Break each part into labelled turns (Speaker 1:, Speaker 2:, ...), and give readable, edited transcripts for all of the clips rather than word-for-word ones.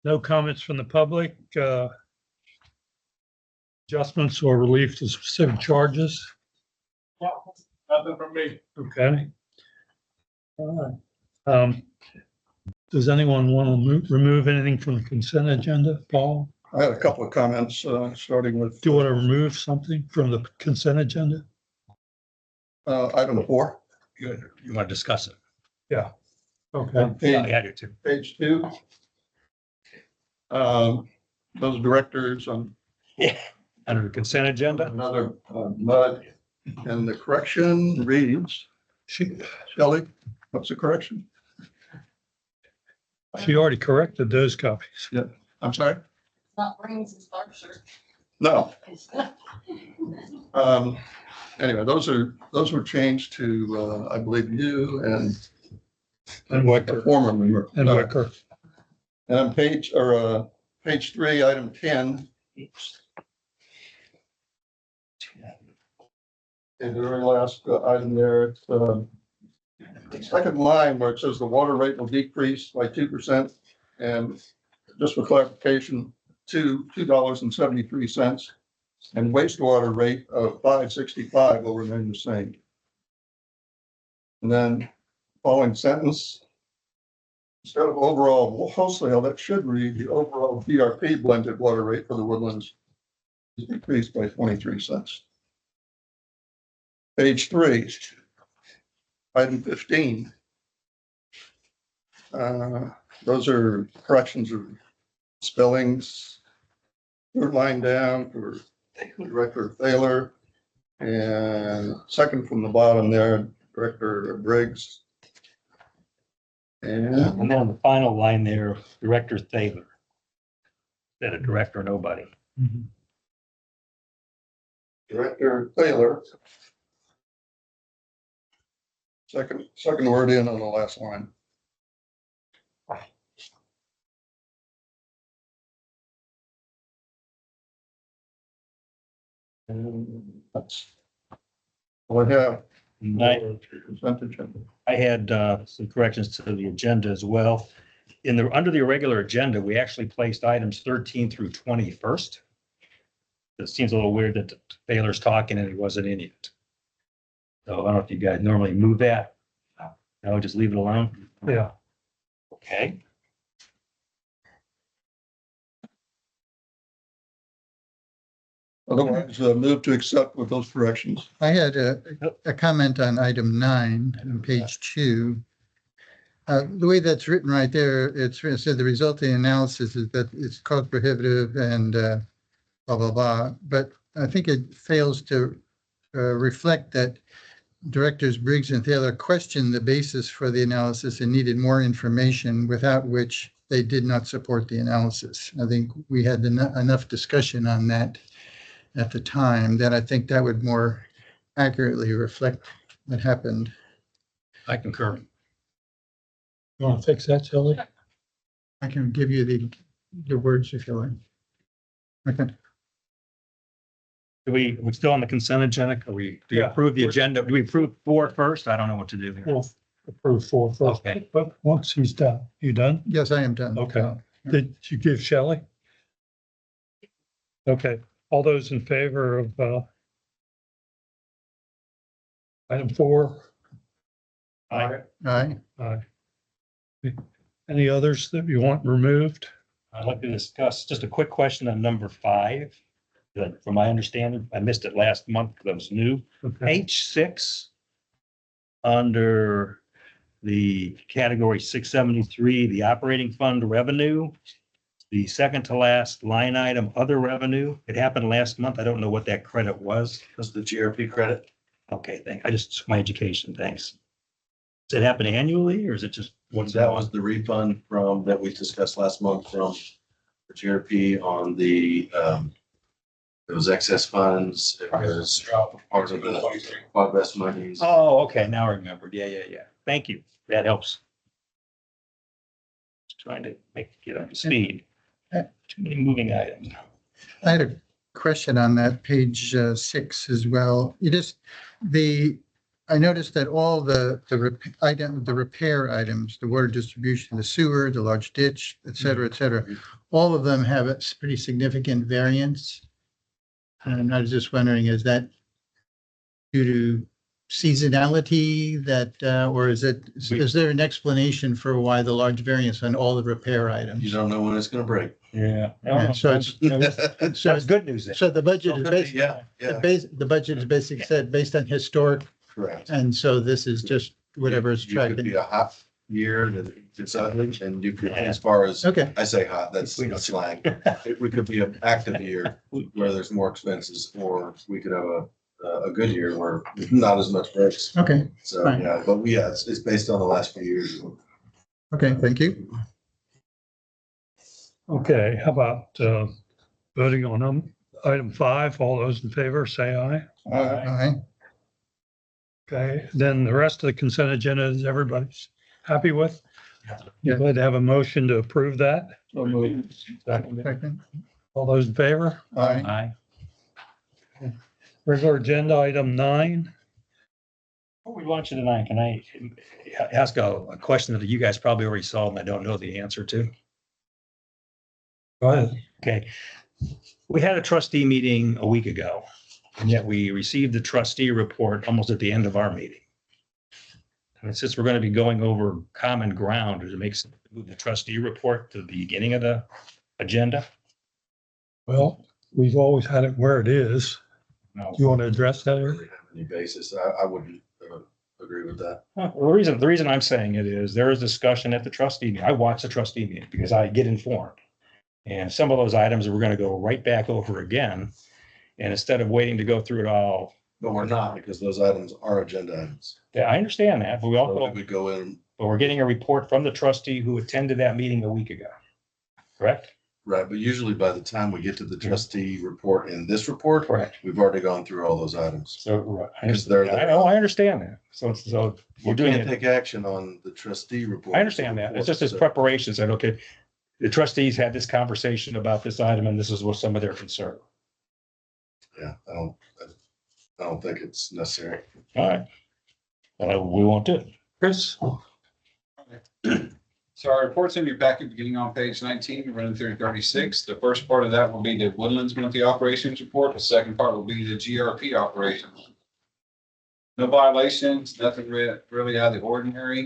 Speaker 1: No comments from the public, adjustments or relief to specific charges.
Speaker 2: Nothing from me.
Speaker 1: Okay. All right. Does anyone want to remove anything from the consent agenda, Paul?
Speaker 3: I had a couple of comments, starting with.
Speaker 1: Do you want to remove something from the consent agenda?
Speaker 3: Item 4.
Speaker 2: Good. You want to discuss it?
Speaker 1: Okay.
Speaker 3: On
Speaker 2: Yeah,
Speaker 3: page,
Speaker 2: I do too.
Speaker 3: page 2. Those directors on
Speaker 2: Under the consent agenda?
Speaker 3: another mud, and the correction reads, Shelley, what's the correction?
Speaker 1: She already corrected those copies.
Speaker 3: I'm sorry?
Speaker 4: Not rings and Starshire.
Speaker 3: No. Anyway, those were changed to, I believe you and
Speaker 1: And
Speaker 3: the
Speaker 1: Wicker.
Speaker 3: former member.
Speaker 1: And Wicker.
Speaker 3: And on page 3, item 10, in the very last item there, it's the second line where it says the water rate will decrease by 2%. And just for clarification, to $2.73, and wastewater rate of $5.65 will remain the same. And then following sentence, instead of overall wholesale, that should read the overall DRP blended water rate for the Woodlands is decreased by 23 cents. Page 3, item 15. Those are corrections of spellings. Third line down for Director Thaler, and second from the bottom there, Director Briggs. And
Speaker 2: And then on the final line there, Director Thaler. Instead of Director Nobody.
Speaker 1: Mhm.
Speaker 3: Director Thaler. Second word in on the last line. And that's all I have. Consent agenda.
Speaker 2: I had some corrections to the agenda as well. Under the irregular agenda, we actually placed items 13 through 21st. It seems a little weird that Thaler's talking and he wasn't in it. So I don't know if you guys normally move that. No, just leave it alone.
Speaker 1: Yeah.
Speaker 2: Okay.
Speaker 3: Otherwise, move to accept with those corrections.
Speaker 5: I had a comment on item 9 on page 2. The way that's written right there, it said the resulting analysis is that it's cost prohibitive and blah, blah, blah. But I think it fails to reflect that Directors Briggs and Thaler questioned the basis for the analysis and needed more information, without which they did not support the analysis. I think we had enough discussion on that at the time that I think that would more accurately reflect what happened.
Speaker 2: I concur.
Speaker 1: You want to fix that, Shelley?
Speaker 5: I can give you the words if you like. Okay.
Speaker 2: We're still on the consent agenda? Do we
Speaker 1: Yeah.
Speaker 2: approve the agenda? Do we approve 4 first? I don't know what to do here.
Speaker 1: We'll approve 4 first.
Speaker 2: Okay.
Speaker 1: But once he's done, you done?
Speaker 5: Yes, I am done.
Speaker 1: Okay. Did you give Shelley? Okay, all those in favor of item 4?
Speaker 2: Aye.
Speaker 5: Aye.
Speaker 1: Aye. Any others that you want removed?
Speaker 2: I'd like to discuss just a quick question on number 5. That, from my understanding, I missed it last month because I was new.
Speaker 1: Okay.
Speaker 2: Page 6, under the category 673, the operating fund revenue, the second to last line item, other revenue. It happened last month. I don't know what that credit was.
Speaker 6: That's the GRP credit.
Speaker 2: Okay, my education, thanks. Does it happen annually or is it just once?
Speaker 6: That was the refund from, that we discussed last month from the GRP on the, it was excess funds. It was part of the Quad Vest monies.
Speaker 2: Oh, okay, now I remembered. Yeah. Thank you. That helps. Just trying to get up to speed. Too many moving items.
Speaker 5: I had a question on that page 6 as well. The I noticed that all the repair items, the water distribution, the sewer, the large ditch, et cetera, all of them have a pretty significant variance. And I was just wondering, is that due to seasonality or is there an explanation for why the large variance on all the repair
Speaker 6: You
Speaker 5: items?
Speaker 6: don't know when it's gonna break.
Speaker 2: Yeah.
Speaker 5: Yeah, so it's-
Speaker 2: So it's good news then.
Speaker 5: So the budget is based,
Speaker 6: Yeah, yeah,
Speaker 5: the budget is basically said based on historic,
Speaker 6: correct.
Speaker 5: and so this is just whatever is
Speaker 6: You could
Speaker 5: tracking.
Speaker 6: be a hot year that it's ugly, and you could, as far as,
Speaker 5: Okay,
Speaker 6: I say hot, that's slang. We could be an active year where there's more expenses, or we could have a good year where not as much breaks.
Speaker 5: okay,
Speaker 6: So,
Speaker 5: Fine.
Speaker 6: yeah, but it's based on the last few years.
Speaker 5: okay, thank you.
Speaker 1: Okay, how about voting on item 5? All those in favor, say aye.
Speaker 5: Aye.
Speaker 1: Okay, then the rest of the consent agenda is everybody's happy with?
Speaker 5: Yeah.
Speaker 1: Glad to have a motion to approve that.
Speaker 2: Second.
Speaker 5: Second.
Speaker 1: All those in favor?
Speaker 5: Aye.
Speaker 2: Aye.
Speaker 1: Regular agenda item 9.
Speaker 2: Before we launch it tonight, can I ask a question that you guys probably already saw and I don't know the answer to?
Speaker 1: Go ahead.
Speaker 2: Okay. We had a trustee meeting a week ago, and yet we received the trustee report almost at the end of our meeting. And since we're going to be going over common ground, does it make sense to move the trustee report to the beginning of the agenda?
Speaker 1: Well, we've always had it where it is.
Speaker 2: No.
Speaker 1: Do you want to address that, Eric?
Speaker 6: Really have any basis. I wouldn't agree with that.
Speaker 2: Well, the reason I'm saying it is there is discussion at the trustee meeting. I watch the trustee meeting because I get informed. And some of those items we're going to go right back over again. And instead of waiting to go through it all,
Speaker 6: But we're not, because those items are agenda items.
Speaker 2: yeah, I understand that, but we
Speaker 6: So
Speaker 2: also,
Speaker 6: we would go in,
Speaker 2: but we're getting a report from the trustee who attended that meeting a week ago. Correct?
Speaker 6: right, but usually by the time we get to the trustee report in this report,
Speaker 2: Correct.
Speaker 6: we've already gone through all those items.
Speaker 2: So
Speaker 6: Because they're
Speaker 2: I
Speaker 6: there.
Speaker 2: know, I understand that. So we're
Speaker 6: You
Speaker 2: doing
Speaker 6: can't
Speaker 2: it.
Speaker 6: take action on the trustee report.
Speaker 2: I understand that. It's just as
Speaker 6: So,
Speaker 2: preparation said, okay, the trustees had this conversation about this item and this is what some of their concern.
Speaker 6: Yeah, I don't think it's necessary.
Speaker 2: All right. We won't do it. Chris?
Speaker 7: So our report's in your packet beginning on page 19, running through 36. The first part of that will be the Woodlands Monthly Operations Report. The second part will be the GRP operations. No violations, nothing really out of the ordinary.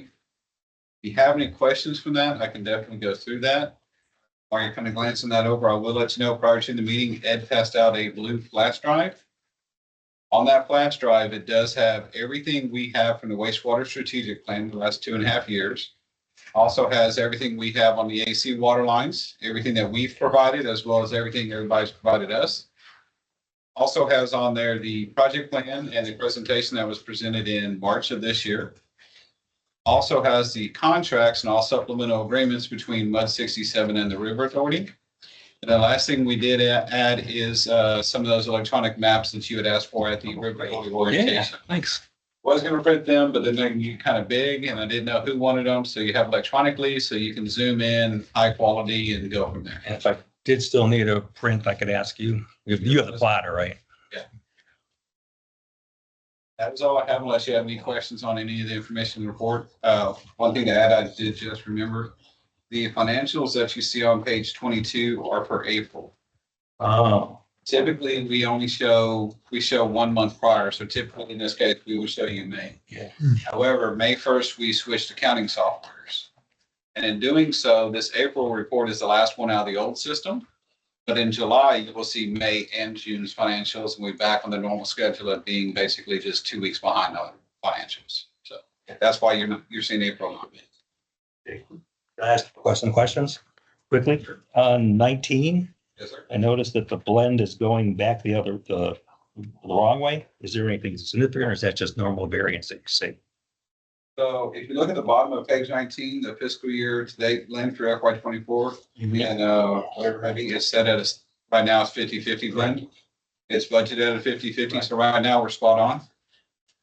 Speaker 7: If you have any questions from that, I can definitely go through that. While you're kind of glancing that over, I will let you know prior to the meeting, Ed passed out a blue flash drive. On that flash drive, it does have everything we have from the wastewater strategic plan the last 2.5 years. Also has everything we have on the AC water lines, everything that we've provided, as well as everything everybody's provided us. Also has on there the project plan and the presentation that was presented in March of this year. Also has the contracts and all supplemental agreements between MUD 67 and the River Authority. And the last thing we did add is some of those electronic maps that you had asked for at the River Authority orientation.
Speaker 2: Thanks.
Speaker 7: Was gonna print them, but then they get kind of big and I didn't know who wanted them. So you have electronically, so you can zoom in, high quality and go from there.
Speaker 2: And if I did still need a print, I could ask you. You have the plotter, right?
Speaker 7: That was all I have unless you have any questions on any of the information in the report. One thing to add, I did just remember, the financials that you see on page 22 are for April.
Speaker 2: Oh,
Speaker 7: Typically, we show 1 month prior. So typically in this case, we would show you May.
Speaker 2: Yeah.
Speaker 7: However, May 1st, we switched accounting softwares. And in doing so, this April report is the last one out of the old system. But in July, you will see May and June's financials, and we're back on the normal schedule of being basically just 2 weeks behind on financials. So that's why you're seeing April not be.
Speaker 2: Can I ask questions quickly? On 19,
Speaker 7: Yes, sir.
Speaker 2: I noticed that the blend is going back the wrong way. Is there anything significant or is that just normal variance that you see?
Speaker 7: So if you look at the bottom of page 19, the fiscal year to date blend for FY 24, and whatever maybe it's set at right now it's 50-50 blend. It's budgeted at a 50-50, so right now we're spot on.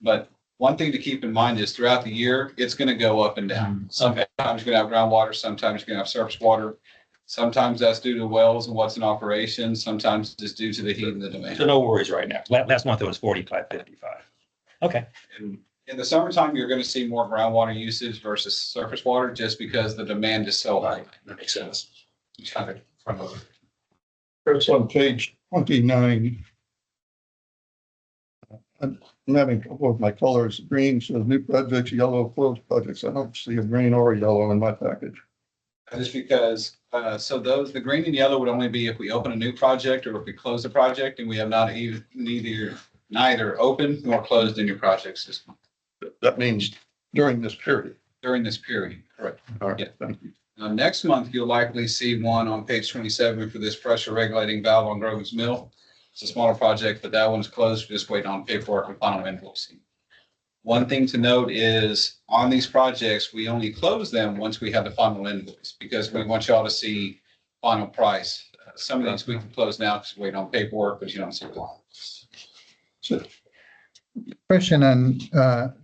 Speaker 7: But one thing to keep in mind is throughout the year, it's gonna go up and down. Sometimes you're gonna have groundwater, sometimes you're gonna have surface water. Sometimes that's due to wells and what's in operation. Sometimes it's due to the heat and the
Speaker 2: So
Speaker 7: demand.
Speaker 2: no worries right now. Last month it was 45, 55. Okay.
Speaker 7: And In the summertime, you're gonna see more groundwater usage versus surface water, just because the demand is so high.
Speaker 6: That makes sense.
Speaker 3: Chris, on page 29. I'm having trouble with my colors. Green shows new projects, yellow closed projects. I don't see a green or a yellow in my package.
Speaker 7: Just because, so those, the green and yellow would only be if we open a new project or if we close the project, and we have not even, neither open nor closed a new project system
Speaker 3: That means during this period.
Speaker 7: during this period. Correct.
Speaker 3: All right,
Speaker 7: Yeah.
Speaker 3: thank you.
Speaker 7: Next month, you'll likely see one on page 27 for this pressure regulating valve on Grogan's Mill. It's a smaller project, but that one's closed. We're just waiting on paperwork and final invoicing. One thing to note is on these projects, we only close them once we have the final invoice, because we want y'all to see final price. Some of these we can close now because we're waiting on paperwork, but you don't see the
Speaker 3: So,
Speaker 5: Question on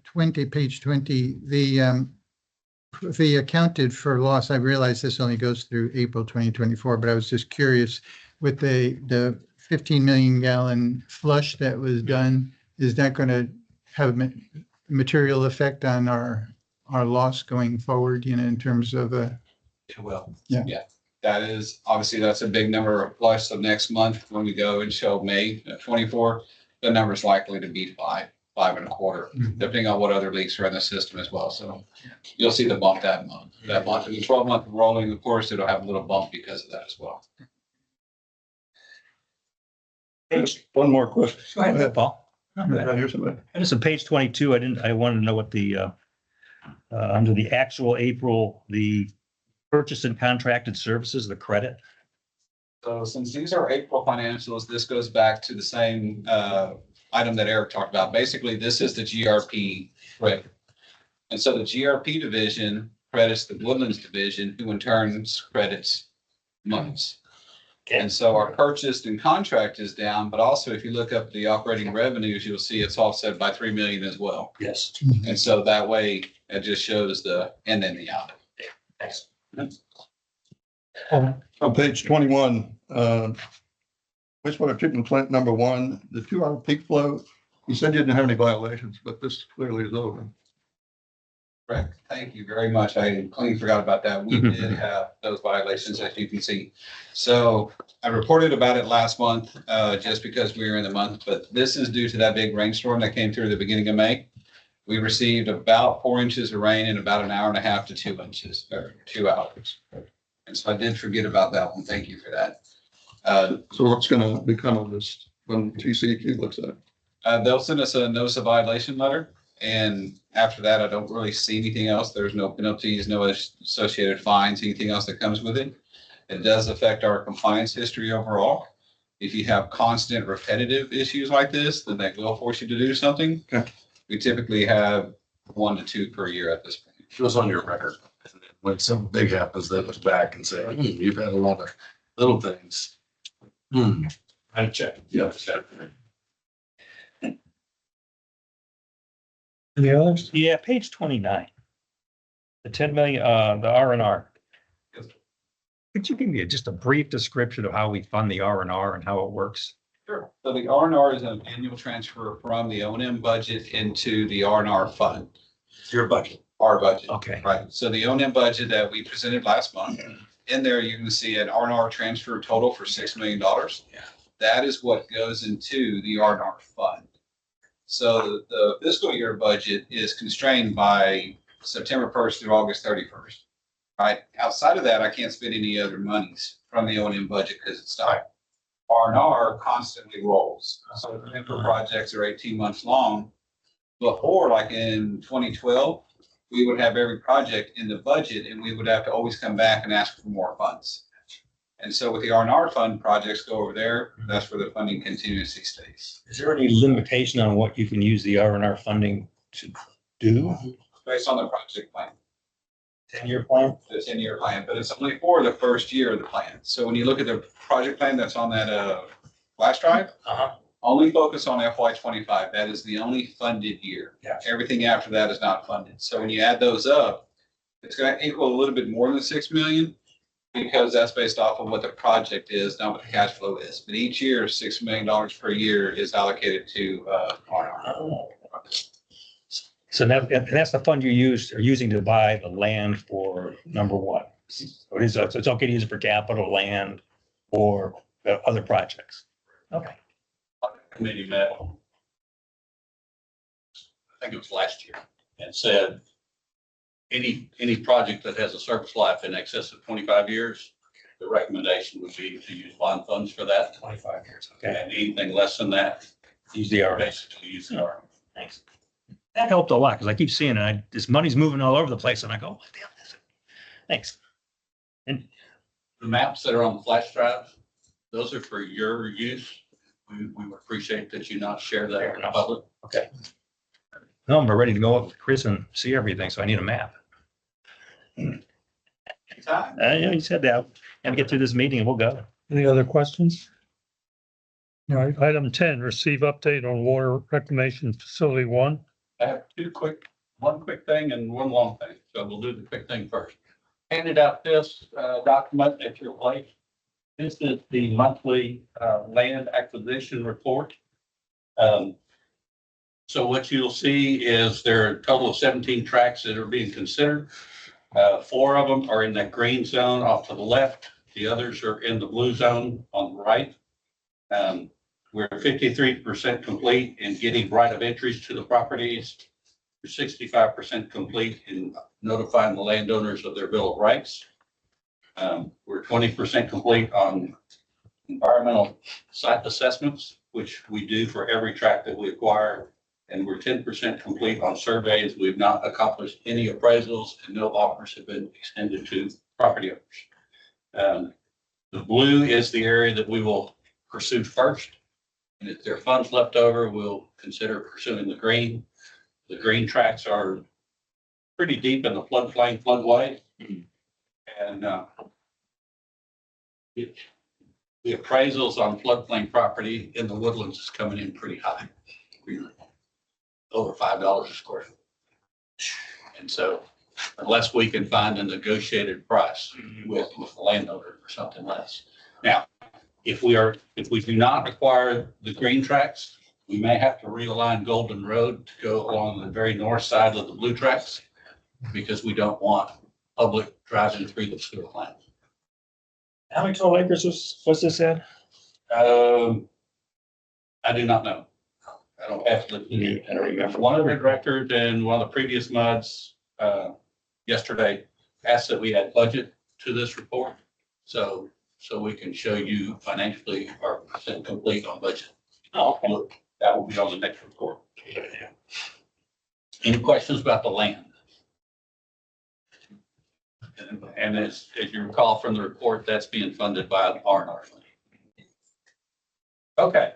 Speaker 5: 20, page 20, the accounted for loss, I realize this only goes through April 2024, but I was just curious with the 15 million gallon flush that was done, is that going to have a material effect on our loss going forward, in terms of
Speaker 7: It will.
Speaker 5: Yeah.
Speaker 7: Yeah, that is, obviously, that's a big number of plus. So next month, when we go and show May 24, the number is likely to be 5.25, depending on what other leaks are in the system as well. So you'll see the bump that month. That month, in the 12-month rolling, of course, it'll have a little bump because of that as well.
Speaker 3: one more question.
Speaker 2: Go ahead, Paul.
Speaker 3: I hear somebody.
Speaker 2: And it's on page 22. I wanted to know what under the actual April, the purchase and contracted services, the credit.
Speaker 7: So since these are April financials, this goes back to the same item that Eric talked about. Basically, this is the GRP credit. And so the GRP division credits the Woodlands division, who in turn credits monies. And so our purchased and contract is down, but also if you look up the operating revenues, you'll see it's offset by 3 million as well.
Speaker 2: Yes.
Speaker 7: And so that way it just shows the in and the out.
Speaker 2: Thanks.
Speaker 3: On page 21, wastewater treatment plant number 1, the 2-hour peak flow, you said you didn't have any violations, but this clearly is over.
Speaker 7: Correct. Thank you very much. I completely forgot about that. We did have those violations, as you can see. So I reported about it last month, just because we were in the month, but this is due to that big rainstorm that came through the beginning of May. We received about 4 inches of rain in about an hour and a half to 2 inches, or 2 hours. And so I did forget about that one. Thank you for that.
Speaker 3: So what's going to become of this when TCEQ looks at it?
Speaker 7: They'll send us a notice of violation letter. And after that, I don't really see anything else. There's no penalties, no associated fines, anything else that comes with it. It does affect our compliance history overall. If you have constant repetitive issues like this, then they will force you to do something.
Speaker 3: Okay.
Speaker 7: We typically have 1 to 2 per year at this point.
Speaker 6: It was on your record. And then when something big happens, they look back and say, you've had a lot of little things.
Speaker 2: I check.
Speaker 6: Yeah.
Speaker 1: Any others?
Speaker 2: Yeah, page 29. The 10 million, the R&R. Could you give me just a brief description of how we fund the R&R and how it works?
Speaker 7: Sure. So the R&R is an annual transfer from the O&M budget into the R&R fund.
Speaker 2: Your budget.
Speaker 7: Our budget.
Speaker 2: Okay.
Speaker 7: Right. So the O&M budget that we presented last month, in there, you can see an R&R transfer total for $6 million.
Speaker 2: Yeah.
Speaker 7: That is what goes into the R&R fund. So the fiscal year budget is constrained by September 1st through August 31st. Right. Outside of that, I can't spend any other monies from the O&M budget because it's tight. R&R constantly rolls. So the infra projects are 18 months long. Before, like in 2012, we would have every project in the budget and we would have to always come back and ask for more funds. And so with the R&R fund projects go over there, that's where the funding continuously stays.
Speaker 2: Is there any limitation on what you can use the R&R funding to do?
Speaker 7: Based on the project plan,
Speaker 2: 10-year plan?
Speaker 7: the 10-year plan, but it's only for the first year of the plan. So when you look at the project plan that's on that flash drive, only focus on FY25. That is the only funded year.
Speaker 2: Yeah.
Speaker 7: Everything after that is not funded. So when you add those up, it's going to equal a little bit more than 6 million because that's based off of what the project is, not what the cash flow is. But each year, $6 million per year is allocated to R&R.
Speaker 2: So that, and that's the fund are using to buy the land for number one. So it is, so it's okay to use it for capital land or other projects. Okay.
Speaker 8: Committee met, I think it was last year, and said any project that has a service life in excess of 25 years, the recommendation would be to use bond funds for that.
Speaker 2: 25 years. Okay.
Speaker 8: And anything less than that,
Speaker 2: Use the R.
Speaker 8: basically use the ARPA.
Speaker 2: Thanks. That helped a lot because I keep seeing it. This money's moving all over the place and I go, what the hell is it? Thanks.
Speaker 8: The maps that are on the flash drive, those are for your use. We would appreciate that you not share that with the public.
Speaker 2: Okay. No, I'm ready to go up with Chris and see everything. So I need a map. Yeah, you said that. And get through this meeting and we'll go.
Speaker 1: Any other questions? All right, item 10, receive update on water reclamation facility 1.
Speaker 8: I have one quick thing and one long thing, so we'll do the quick thing first. Handed out this document at your place. This is the monthly land acquisition report. So what you'll see is there are a total of 17 tracts that are being considered. 4 of them are in that green zone off to the left. The others are in the blue zone on the right. We're 53% complete in getting right of entries to the properties. We're 65% complete in notifying the landowners of their bill of rights. We're 20% complete on environmental site assessments, which we do for every tract that we acquire. And we're 10% complete on surveys. We've not accomplished any appraisals and no offers have been extended to property owners. The blue is the area that we will pursue first. And if there are funds left over, we'll consider pursuing the green. The green tracts are pretty deep in the floodplain floodway. And the appraisals on floodplain property in the Woodlands is coming in pretty high. Over $5 a square foot. And so unless we can find a negotiated price with the landowner or something less. Now, if we do not acquire the green tracts, we may have to realign Golden Road to go along the very north side of the blue tracks because we don't want public driving through the sewer plant.
Speaker 2: How many total acres was this in?
Speaker 8: I do not know. I don't have to.
Speaker 2: I don't remember.
Speaker 8: One of the directors and one of the previous MUDs yesterday asked that we add budget to this report. So we can show you financially our percent complete on budget.
Speaker 2: Oh, okay.
Speaker 8: Look, that will be on the next report. Any questions about the land? And as you recall from the report, that's being funded by R&R. Okay,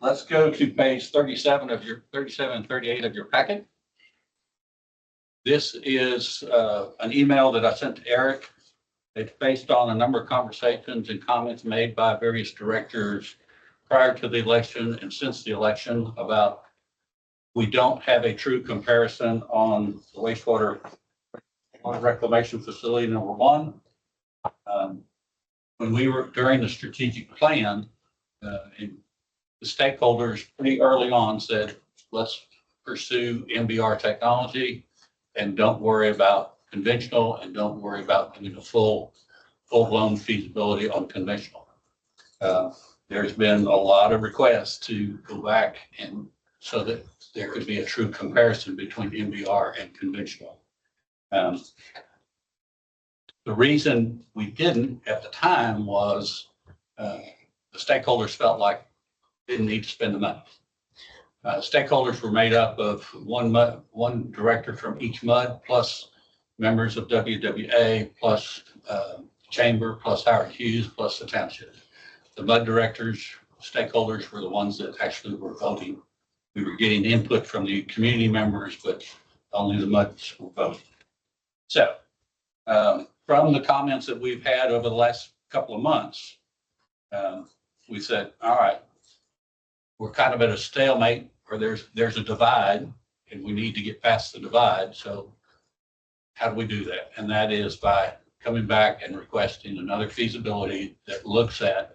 Speaker 8: let's go to page 37 and 38 of your packet. This is an email that I sent to Eric. It's based on a number of conversations and comments made by various directors prior to the election and since the election about we don't have a true comparison on the wastewater reclamation facility number 1. When we were during the strategic plan, the stakeholders pretty early on said, let's pursue MBR technology and don't worry about conventional and don't worry about doing a full-blown feasibility on conventional. There's been a lot of requests to go back and so that there could be a true comparison between MBR and conventional. The reason we didn't at the time was the stakeholders felt like they didn't need to spend the money. Stakeholders were made up of one director from each MUD, plus members of WWA, plus Chamber, plus Howard Hughes, plus the township. The MUD directors, stakeholders were the ones that actually were voting. We were getting input from the community members, but only the MUDs were voting. So from the comments that we've had over the last couple of months, we said, all right, we're kind of at a stalemate or there's a divide and we need to get past the divide. So how do we do that? And that is by coming back and requesting another feasibility that looks at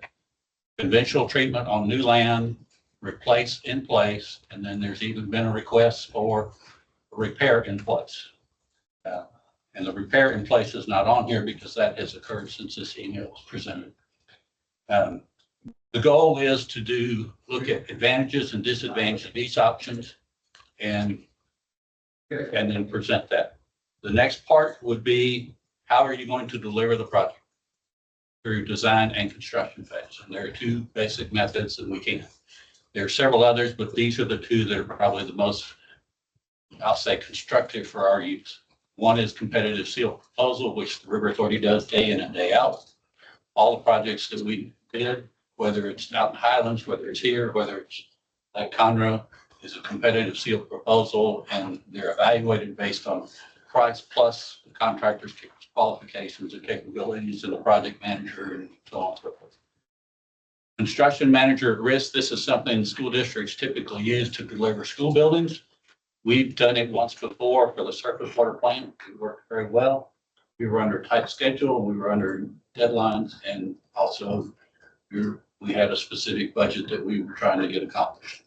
Speaker 8: conventional treatment on new land, replace in place. And then there's even been a request for repair in place. And the repair in place is not on here because that has occurred since this email was presented. The goal is to look at advantages and disadvantages of each options and then present that. The next part would be, how are you going to deliver the project? Through design and construction phase. And there are two basic methods that we can. There are several others, but these are the two that are probably the most, I'll say, constructive for our use. One is competitive seal proposal, which the River Authority does day in and day out. All the projects that we did, whether it's out in Highlands, whether it's here, whether it's like Conroe, is a competitive seal proposal, and they're evaluated based on price plus the contractor's qualifications and capabilities and the project manager and so on and so forth. Construction manager at risk, this is something school districts typically use to deliver school buildings. We've done it once before for the surface water plant. It worked very well. We were under tight schedule, we were under deadlines, and also we had a specific budget that we were trying to get accomplished.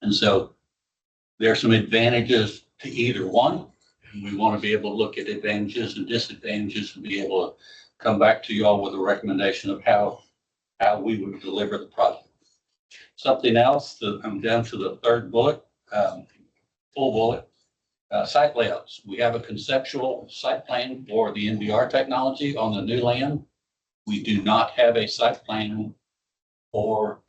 Speaker 8: And so there are some advantages to either one. We want to be able to look at advantages and disadvantages and be able to come back to you all with a recommendation of how we would deliver the project. Something else that I'm down to the third bullet, full bullet, site layouts. We have a conceptual site plan for the NBR technology on the new land. We do not have a site plan for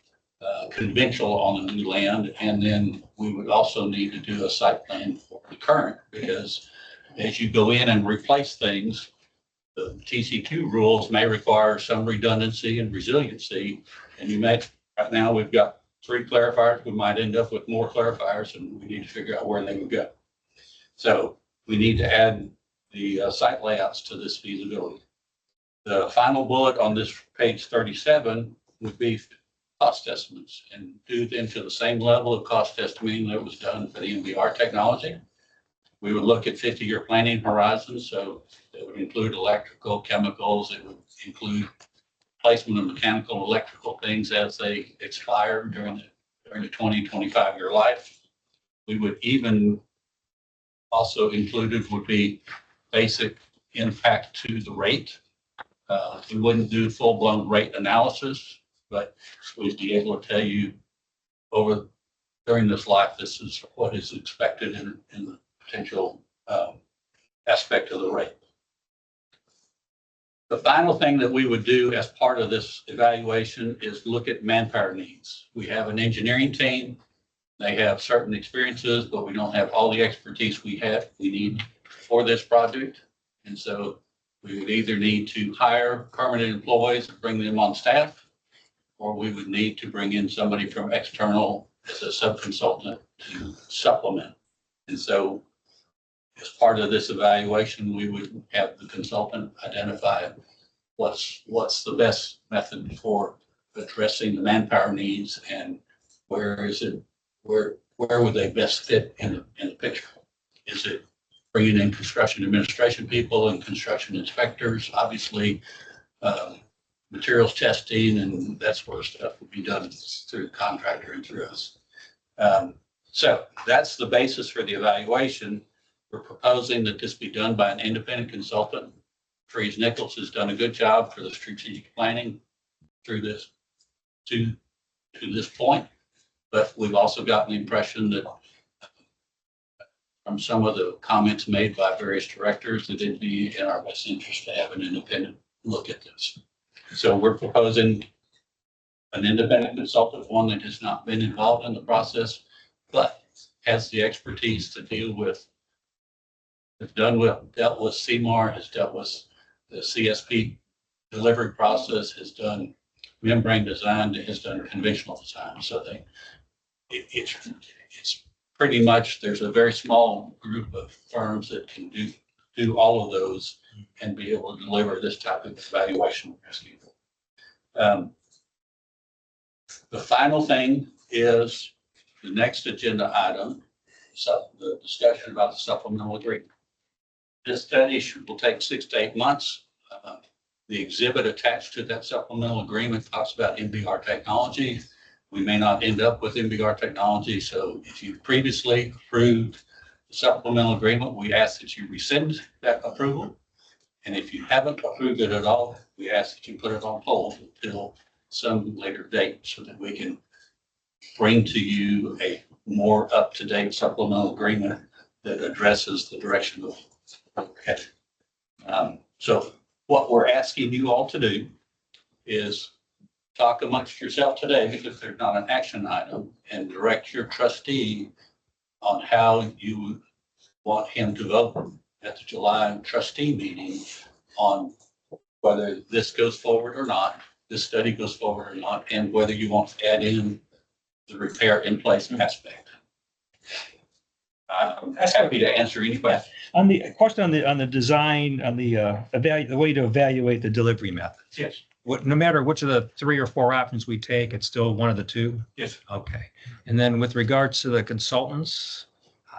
Speaker 8: conventional on the new land. And then we would also need to do a site plan for the current, because as you go in and replace things, the TC2 rules may require some redundancy and resiliency. And you may, right now we've got 3 clarifiers, we might end up with more clarifiers, and we need to figure out where they would go. So we need to add the site layouts to this feasibility. The final bullet on this page 37 would be cost estimates, and due then to the same level of cost estimating that was done for the NBR technology. We would look at 50-year planning horizons, so that would include electrical, chemicals, it would include placement of mechanical and electrical things as they expire during the 20-25-year life. We would even also included would be basic impact to the rate. We wouldn't do full-blown rate analysis, but we'd be able to tell you during this life, this is what is expected in the potential aspect of the rate. The final thing that we would do as part of this evaluation is look at manpower needs. We have an engineering team. They have certain experiences, but we don't have all the expertise we need for this project. And so we would either need to hire permanent employees and bring them on staff, or we would need to bring in somebody from external as a sub-consultant to supplement. And so as part of this evaluation, we would have the consultant identify what's the best method for addressing the manpower needs and where would they best fit in the picture? Is it bringing in construction administration people and construction inspectors? Obviously, materials testing and that sort of stuff will be done through the contractor and through us. So that's the basis for the evaluation. We're proposing that this be done by an independent consultant. Freese Nichols has done a good job for the strategic planning through this to this point. But we've also gotten the impression that from some of the comments made by various directors that it'd be in our best interest to have an independent look at this. So we're proposing an independent consultant, one that has not been involved in the process, but has the expertise to deal with, dealt with CMAR, has dealt with the CSP delivery process, has done membrane design, has done conventional design. So it's pretty much, there's a very small group of firms that can do all of those and be able to deliver this type of evaluation we're asking for. The final thing is the next agenda item, the discussion about the supplemental agreement. This study will take 6 to 8 months. The exhibit attached to that supplemental agreement talks about NBR technology. We may not end up with NBR technology. So if you previously approved supplemental agreement, we ask that you rescind that approval. And if you haven't approved it at all, we ask that you put it on hold until some later date so that we can bring to you a more up-to-date supplemental agreement that addresses the direction of. Okay. So what we're asking you all to do is talk amongst yourself today, because there's not an action item, and direct your trustee on how you want him to vote at the July trustee meeting on whether this goes forward or not, this study goes forward or not, and whether you want to add in the repair in place aspect. I'm happy to answer any question.
Speaker 2: On the question on the design, on the way to evaluate the delivery methods.
Speaker 8: Yes.
Speaker 2: No matter which of the 3 or 4 options we take, it's still one of the 2?
Speaker 8: Yes.
Speaker 2: Okay. And then with regards to the consultants,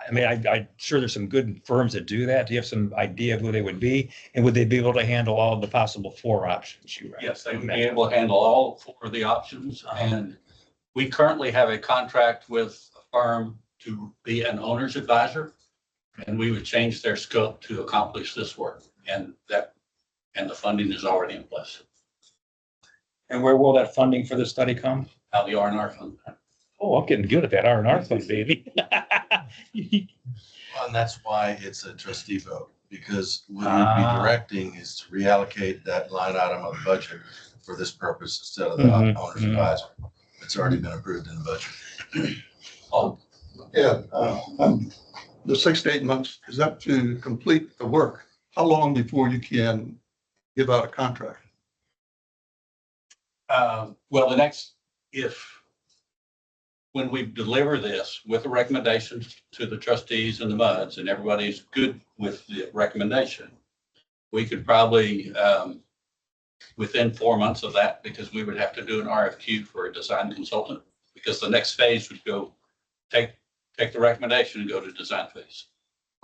Speaker 2: I mean, I'm sure there's some good firms that do that. Do you have some idea of who they would be? And would they be able to handle all of the possible 4 options you
Speaker 8: Yes, they would be able to handle all 4 of the options. And we currently have a contract with a firm to be an owner's advisor. And we would change their scope to accomplish this work. And the funding is already in place.
Speaker 2: And where will that funding for the study come?
Speaker 8: How the R&R fund.
Speaker 2: Oh, I'm getting good at that R&R thing, baby.
Speaker 6: And that's why it's a trustee vote, because what you'd
Speaker 2: Ah.
Speaker 6: be directing is to reallocate that line item of the budget for this purpose instead of the
Speaker 2: Mhm,
Speaker 6: owner's
Speaker 2: mhm.
Speaker 6: advisor. It's already been approved in the budget.
Speaker 8: Oh,
Speaker 3: Yeah, the 6 to 8 months, is that to complete the work? How long before you can give out a contract?
Speaker 8: well, when we deliver this with the recommendations to the trustees and the MUDs and everybody's good with the recommendation, we could probably, within 4 months of that, because we would have to do an RFQ for a design consultant, because the next phase would go, take the recommendation and go to design phase.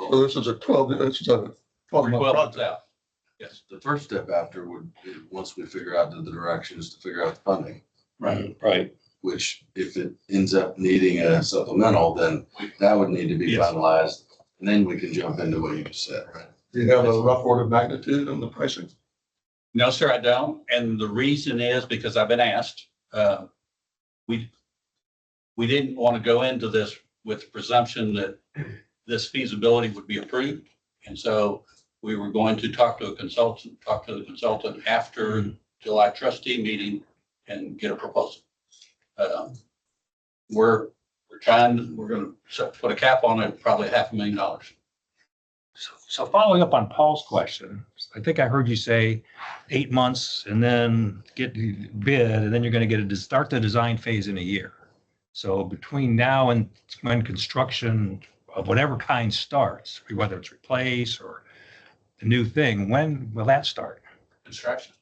Speaker 3: So this is a 12-month
Speaker 8: 12 months
Speaker 3: project.
Speaker 8: out. Yes.
Speaker 6: The first step after would be, once we figure out the directions, to figure out the funding,
Speaker 2: Right.
Speaker 6: which if it ends up needing a supplemental, then that would need to be
Speaker 8: Yes.
Speaker 6: finalized. And then we can jump into what you just said, right?
Speaker 3: Do you have a rough order of magnitude on the pricing?
Speaker 8: No, sir, I don't. And the reason is because I've been asked, we didn't want to go into this with the presumption that this feasibility would be approved. And so we were going to talk to the consultant after July trustee meeting and get a proposal. We're going to put a cap on it, probably $500,000.
Speaker 2: So following up on Paul's question, I think I heard you say 8 months and then get the bid, and then you're going to start the design phase in a year. So between now and when construction of whatever kind starts, whether it's replace or the new thing, when will that start?
Speaker 8: Construction,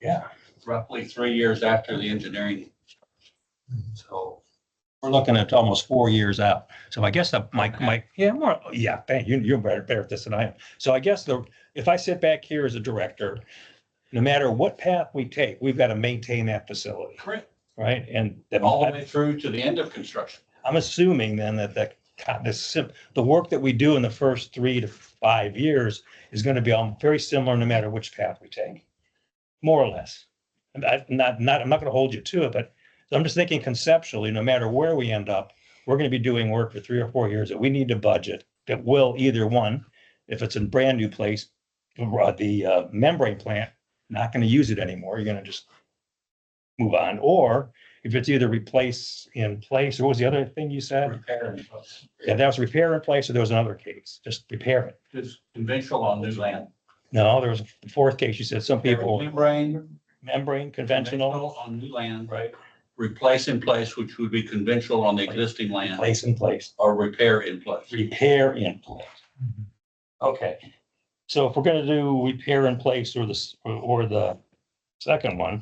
Speaker 2: Yeah.
Speaker 8: roughly 3 years after the engineering.
Speaker 2: So we're looking at almost 4 years out. So I guess thank you. You're better at this than I am. So I guess if I sit back here as a director, no matter what path we take, we've got to maintain that facility,
Speaker 8: Correct.
Speaker 2: right? And
Speaker 8: All the way through to the end of construction.
Speaker 2: I'm assuming then that the work that we do in the first 3 to 5 years is going to be very similar no matter which path we take, more or less. And I'm not going to hold you to it, but I'm just thinking conceptually, no matter where we end up, we're going to be doing work for 3 or 4 years that we need to budget that will either one, if it's a brand new place, the membrane plant, not going to use it anymore. You're going to just move on. Or if it's either replace in place, or what was the other thing you said?
Speaker 8: Repair in place.
Speaker 2: Yeah, that was repair in place, or there was another case, just repair it.
Speaker 8: Just conventional on new land.
Speaker 2: No, there was the 4th case. You said some people,
Speaker 8: Membrane
Speaker 2: conventional,
Speaker 8: on new land.
Speaker 2: right?
Speaker 8: Replace in place, which would be conventional on the existing land,
Speaker 2: Place in place.
Speaker 8: or repair in place.
Speaker 2: Repair in place. Okay, so if we're gonna do repair in place or the second one,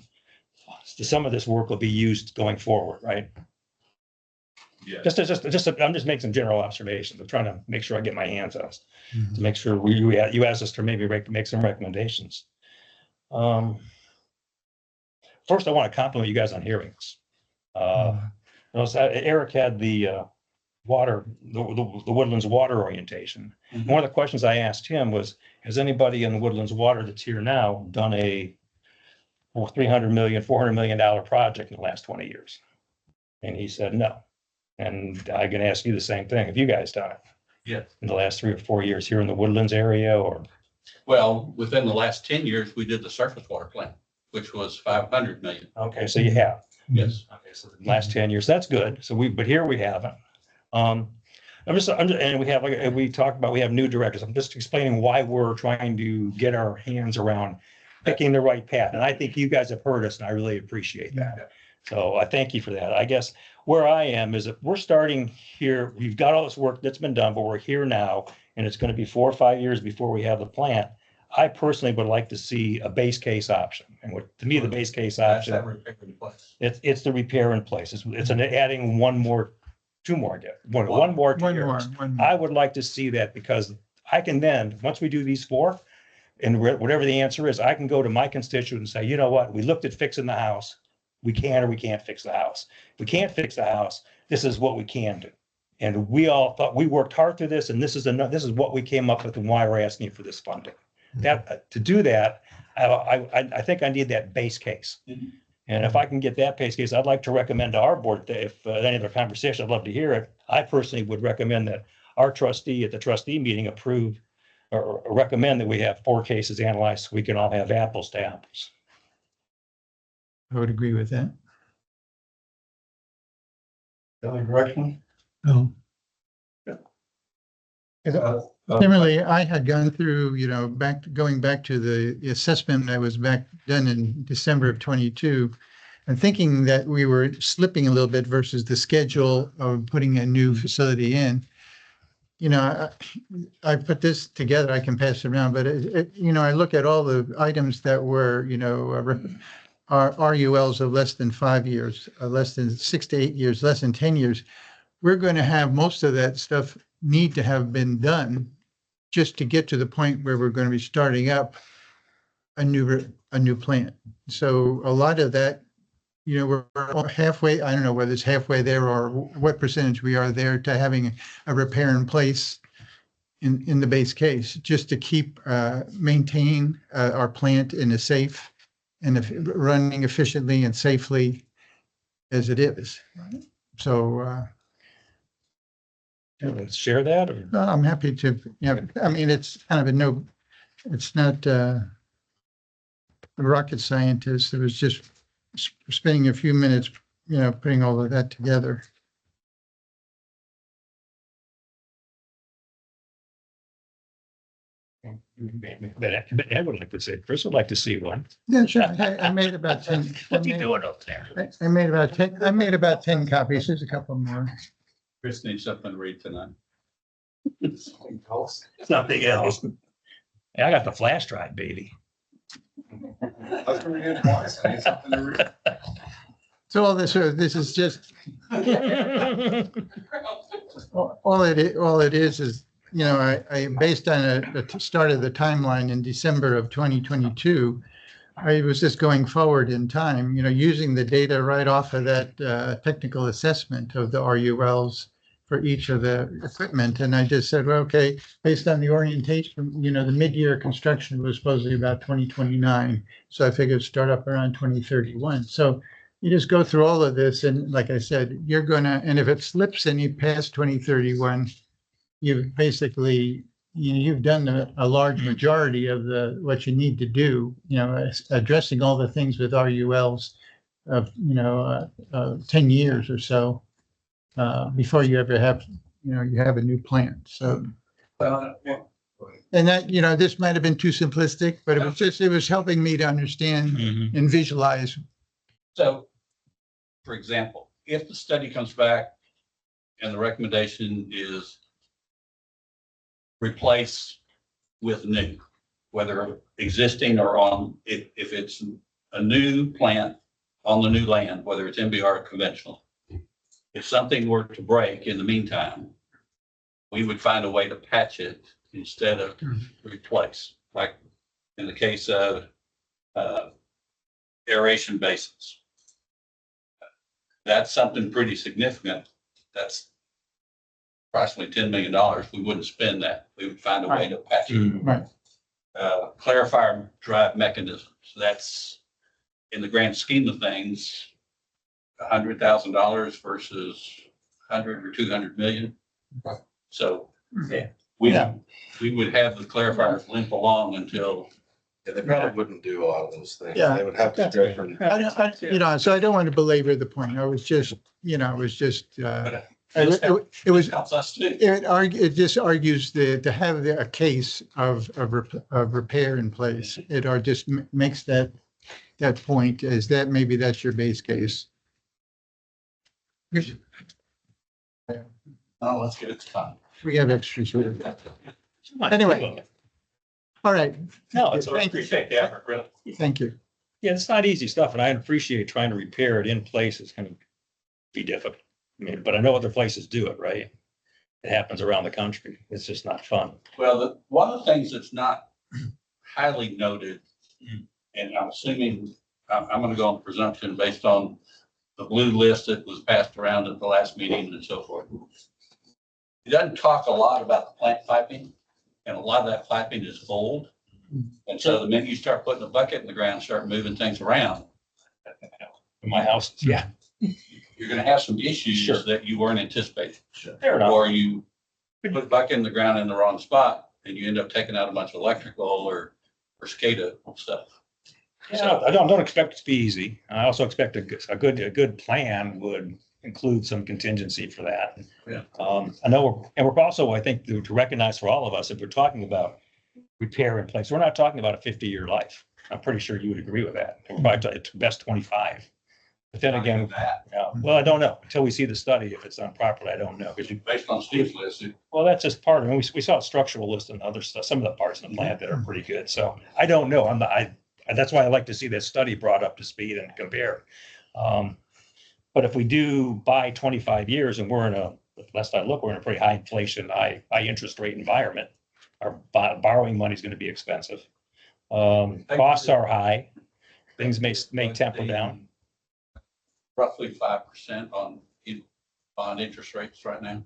Speaker 2: some of this work will be used going forward, right?
Speaker 8: Yeah.
Speaker 2: I'm just making some general observations. I'm trying to make sure I get my hands on it, to make sure you asked us to maybe make some recommendations. First, I want to compliment you guys on hearings. Eric had the water, the Woodlands water orientation. And one of the questions I asked him was, has anybody in the Woodlands water that's here now done a $400 million project in the last 20 years? And he said, no. And I can ask you the same thing. Have you guys done it
Speaker 8: Yes.
Speaker 2: in the last 3 or 4 years here in the Woodlands area or?
Speaker 8: Well, within the last 10 years, we did the surface water plant, which was 500 million.
Speaker 2: Okay, so you have.
Speaker 8: Yes.
Speaker 2: Okay, so the last 10 years, that's good. So but here we haven't. I'm just, and we have, like, we talked about, we have new directors. I'm just explaining why we're trying to get our hands around picking the right path. And I think you guys have heard us and I really appreciate that. So I thank you for that. I guess where I am is that we're starting here. We've got all this work that's been done, but we're here now and it's going to be 4 or 5 years before we have the plant. I personally would like to see a base case option. And what, to me, the base case
Speaker 8: That's that
Speaker 2: option,
Speaker 8: repair in place.
Speaker 2: it's the repair in place. It's an adding one more years.
Speaker 5: One
Speaker 2: I
Speaker 5: more.
Speaker 2: would like to see that because I can then, once we do these 4, and whatever the answer is, I can go to my constituent and say, you know what, we looked at fixing the house. We can or we can't fix the house. If we can't fix the house, this is what we can do. And we all thought, we worked hard through this, and this is what we came up with and why we're asking for this funding. That, to do that, I think I need that base case. And if I can get that base case, I'd like to recommend to our board, that if any other conversation, I'd love to hear it. I personally would recommend that our trustee at the trustee meeting approve or recommend that we have 4 cases analyzed so we can all have apples to apples.
Speaker 5: I would agree with that.
Speaker 3: Other direction?
Speaker 1: No.
Speaker 5: Similarly, I had gone through, going back to the assessment that was done in December of 22, and thinking that we were slipping a little bit versus the schedule of putting a new facility in. I put this together, I can pass it around, but I look at all the items that were, are RULs of less than 5 years, less than 6 to 8 years, less than 10 years. We're going to have most of that stuff need to have been done just to get to the point where we're going to be starting up a new plant. So a lot of that, we're halfway, I don't know whether it's halfway there or what percentage we are there to having a repair in place in the base case, just to keep maintain our plant in a safe and running efficiently and safely as it is. So
Speaker 2: Let's share that or?
Speaker 5: I'm happy to, I mean, it's kind of it's not a rocket scientist. It was just spending a few minutes, putting all of that together.
Speaker 2: But Ed would like to see, Chris would like to see one.
Speaker 5: Yeah, sure. I made about 10.
Speaker 2: What's he doing up there?
Speaker 5: I made about 10 copies. There's a couple more.
Speaker 8: Chris needs something to read tonight.
Speaker 2: Something else. I got the flash drive, baby.
Speaker 7: I was gonna read it twice. I need something to read.
Speaker 5: So all this is just, all it is, I based on the start of the timeline in December of 2022, I was just going forward in time, using the data right off of that technical assessment of the RULs for each of the equipment. And I just said, well, okay, based on the orientation, the mid-year construction was supposedly about 2029. So I figured start up around 2031. So you just go through all of this. And like I said, and if it slips any past 2031, you've basically, you've done a large majority of what you need to do, addressing all the things with RULs of, 10 years or so. Before you ever have, you have a new plant. So, and that, this might have been too simplistic, but it was helping me to understand and visualize.
Speaker 8: So, for example, if the study comes back and the recommendation is replace with new, whether existing or if it's a new plant on the new land, whether it's MBR or conventional. If something were to break in the meantime, we would find a way to patch it instead of replace, like in the case of aeration basins. That's something pretty significant. That's approximately $10 million, we wouldn't spend that. We would find a way to patch it.
Speaker 5: Right.
Speaker 8: Clarifier drive mechanisms, that's in the grand scheme of things, $100,000 versus 100 or 200 million. So
Speaker 2: Yeah.
Speaker 8: we would have the clarifiers limp along until,
Speaker 6: Yeah, they probably wouldn't do a lot of those things.
Speaker 5: Yeah.
Speaker 6: They would have to go from.
Speaker 5: So I don't want to belabor the point. I was just, it was,
Speaker 8: helps us too.
Speaker 5: it just argues to have a case of repair in place. It just makes that point is that maybe that's your base case.
Speaker 8: Oh, let's get it done.
Speaker 5: We have extras here. Anyway. All right.
Speaker 2: No, it's, I
Speaker 5: Thank you.
Speaker 2: appreciate the effort, really.
Speaker 5: Thank you.
Speaker 2: Yeah, it's not easy stuff, and I appreciate trying to repair it in place is going to be difficult. I mean, but I know other places do it, right? It happens around the country. It's just not fun.
Speaker 8: Well, one of the things that's not highly noted, and I'm assuming, I'm gonna go on presumption based on the blue list that was passed around at the last meeting and so forth. It doesn't talk a lot about the plant piping, and a lot of that piping is old. And so the minute you start putting a bucket in the ground, start moving things around,
Speaker 2: In my house, yeah.
Speaker 8: you're gonna have some issues
Speaker 2: Sure.
Speaker 8: that you weren't anticipating.
Speaker 2: Fair enough.
Speaker 8: Or you put a bucket in the ground in the wrong spot and you end up taking out a bunch of electrical or SCADA stuff.
Speaker 2: So I don't expect it to be easy. I also expect a good plan would include some contingency for that.
Speaker 8: Yeah.
Speaker 2: I know, we're also, I think, to recognize for all of us, if we're talking about repair in place, we're not talking about a 50-year life. I'm pretty sure you would agree with that. We're probably at best 25. But then again,
Speaker 8: That,
Speaker 2: well, I don't know until we see the study. If it's done properly, I don't know. Because
Speaker 8: based on Steve's list,
Speaker 2: well, that's just part of it. We saw a structural list and other stuff, some of the parts in the plant that are pretty good. So I don't know. That's why I like to see this study brought up to speed and compare. But if we do buy 25 years and last I look, we're in a pretty high inflation, high interest rate environment. Our borrowing money is going to be expensive. Costs are high. Things may temper down.
Speaker 8: roughly 5% on bond interest rates right now.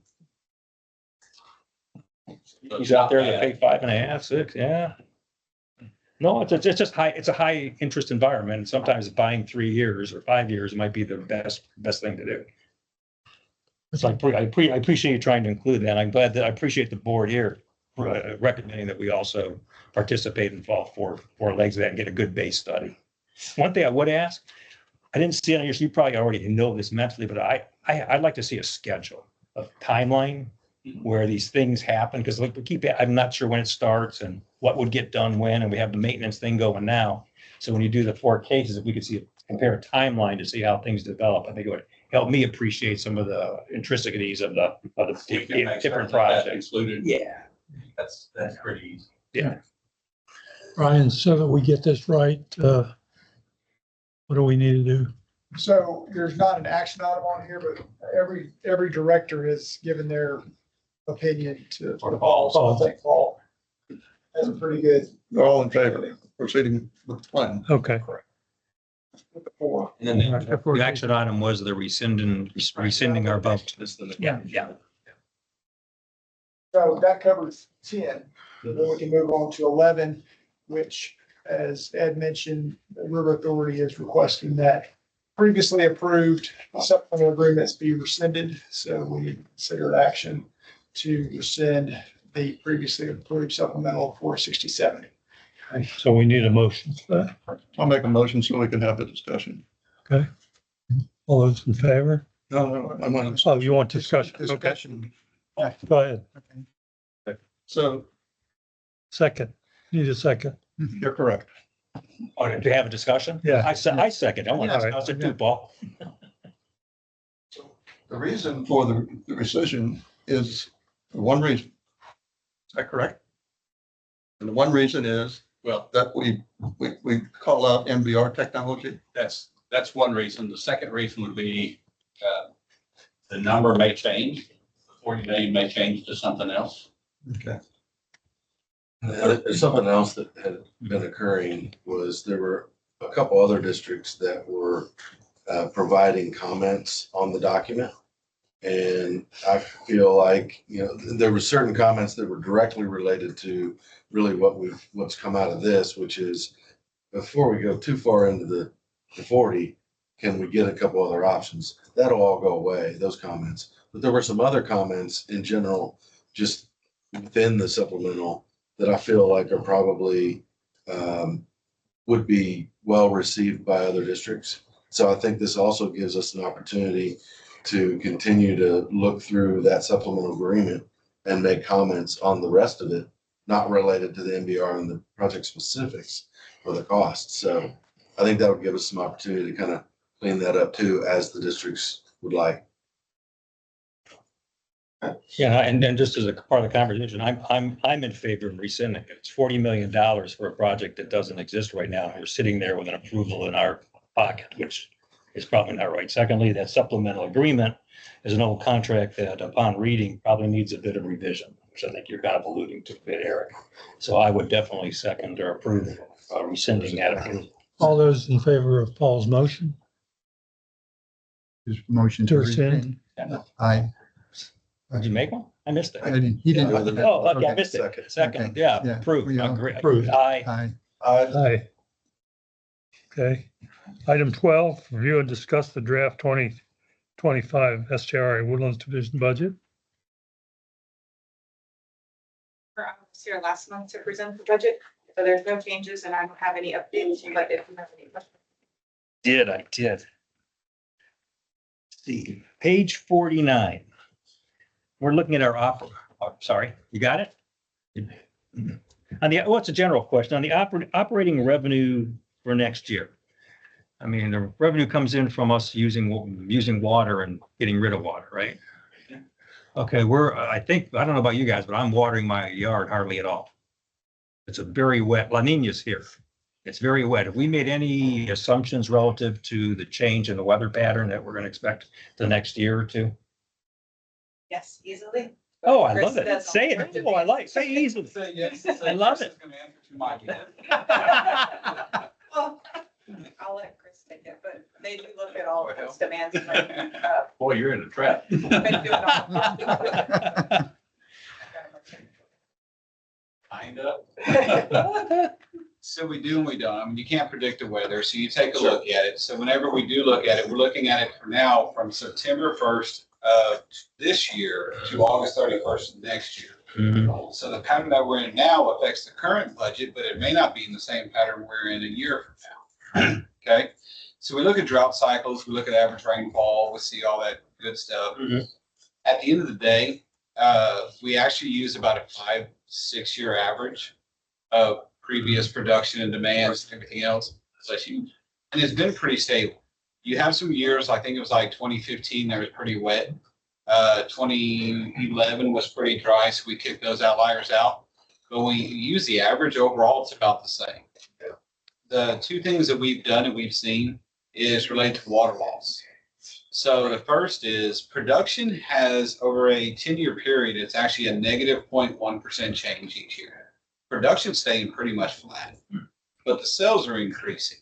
Speaker 8: So
Speaker 2: He's
Speaker 8: it's
Speaker 2: out
Speaker 8: not
Speaker 2: there that
Speaker 8: bad.
Speaker 2: pay 5.5, 6, yeah. No, it's just high, it's a high interest environment. And sometimes buying 3 years or 5 years might be the best thing to do. So I appreciate you trying to include that. I'm glad that I appreciate the board here recommending that we also participate and fall four legs of that and get a good base study. One thing I would ask, I didn't see it on yours, you probably already know this mentally, but I'd like to see a schedule, a timeline where these things happen, because I'm not sure when it starts and what would get done when, and we have the maintenance thing going now. So when you do the 4 cases, if we could compare a timeline to see how things develop, I think it would help me appreciate some of the intricacies of the
Speaker 8: We can make
Speaker 2: different
Speaker 8: certain that's
Speaker 2: projects.
Speaker 8: included.
Speaker 2: Yeah.
Speaker 8: That's pretty easy.
Speaker 2: Yeah.
Speaker 1: Brian, so that we get this right, what do we need to do?
Speaker 9: So there's not an action item on here, but every director has given their opinion to Paul. So I think Paul has a pretty good
Speaker 3: They're all in favor of proceeding with the plan.
Speaker 1: Okay.
Speaker 9: with the 4.
Speaker 2: And then the action item was the rescinding our vote. Yeah.
Speaker 9: So that covers 10. Then we can move on to 11, which, as Ed mentioned, the River Authority is requesting that previously approved supplemental agreements be rescinded. So we consider action to rescind the previously approved supplemental 467.
Speaker 1: So we need a motion for that.
Speaker 3: I'll make a motion so we can have the discussion.
Speaker 1: All those in favor?
Speaker 3: No, I'm on.
Speaker 1: Oh, you want discussion? Okay,
Speaker 3: Discussion.
Speaker 1: go ahead.
Speaker 3: So
Speaker 1: Second, need a second.
Speaker 3: you're correct.
Speaker 2: Oh, to have a discussion?
Speaker 1: Yeah.
Speaker 2: I second. I want to discuss it too, Paul.
Speaker 3: The reason for the rescission is for one reason. Is that correct? And the one reason is
Speaker 8: Well,
Speaker 3: that we call out MBR technology.
Speaker 8: that's one reason. The second reason would be, the number may change. The 40 million may change to something else.
Speaker 3: Okay.
Speaker 6: There's something else that had been occurring was there were a couple other districts that were providing comments on the document. And I feel like, you know, there were certain comments that were directly related to really what's come out of this, which is before we go too far into the 40, can we get a couple other options? That'll all go away, those comments. But there were some other comments in general, just within the supplemental, that I feel like are probably would be well received by other districts. So I think this also gives us an opportunity to continue to look through that supplemental agreement and make comments on the rest of it, not related to the MBR and the project specifics or the costs. So I think that would give us some opportunity to kind of clean that up too, as the districts would like.
Speaker 2: Yeah, and then just as a part of the conversation, I'm in favor of rescinding it. It's $40 million for a project that doesn't exist right now. We're sitting there with an approval in our pocket, which is probably not right. Secondly, that supplemental agreement is an old contract that upon reading probably needs a bit of revision, which I think you're kind of alluding to, Eric. So I would definitely second or approve rescinding that.
Speaker 1: All those in favor of Paul's motion?
Speaker 5: His motion to
Speaker 1: To rescind.
Speaker 5: rescind. Aye.
Speaker 2: Did you make one? I missed it.
Speaker 5: He didn't.
Speaker 2: Oh, okay, I
Speaker 5: Okay.
Speaker 2: missed it. Second,
Speaker 5: Okay.
Speaker 2: yeah,
Speaker 5: Yeah.
Speaker 2: approved.
Speaker 5: We all
Speaker 2: Agree.
Speaker 1: approved.
Speaker 2: Aye.
Speaker 5: Aye.
Speaker 1: Aye. Okay. Item 12, review and discuss the draft 2025 SJRA Woodlands Division budget.
Speaker 4: I was here last month to present the budget, so there's no changes and I don't have any updates, but if you have any questions.
Speaker 2: I did. See, page 49. We're looking at our sorry, you got it? On the, it's a general question. On the operating revenue for next year. I mean, the revenue comes in from us using water and getting rid of water, right? Okay, I don't know about you guys, but I'm watering my yard hardly at all. It's a very wet, La Nina's here. It's very wet. Have we made any assumptions relative to the change in the weather pattern that we're going to expect the next year or two?
Speaker 4: Yes, easily.
Speaker 2: Oh, I
Speaker 4: Chris
Speaker 2: love it.
Speaker 4: does
Speaker 2: Say it.
Speaker 4: all
Speaker 2: Oh, say easily.
Speaker 7: Say yes.
Speaker 2: I love it.
Speaker 4: Well, I'll let Chris take it, but they do look at all of those demands.
Speaker 8: Boy, you're in a trap.
Speaker 4: Been doing all-
Speaker 7: Kind of. So we do and we don't. I mean, you can't predict the weather, so you take a look at it. So whenever we do look at it, we're looking at it for now from September 1st of this year to August 31st of next year.
Speaker 2: Mhm.
Speaker 7: So the pattern that we're in now affects the current budget, but it may not be in the same pattern we're in a year from now. Okay, so we look at drought cycles, we look at average rainfall, we see all that good stuff.
Speaker 2: Mhm.
Speaker 7: At the end of the day, we actually use about a 5-6 year average of previous production and demands and everything else. And it's been pretty stable. You have some years, I think it was like 2015, that was pretty wet. 2011 was pretty dry, so we kicked those outliers out. But when you use the average, overall, it's about the same. The two things that we've done and we've seen is related to water loss. So the first is production has, over a 10-year period, it's actually a negative 0.1% change each year. Production's staying pretty much flat, but the sales are increasing.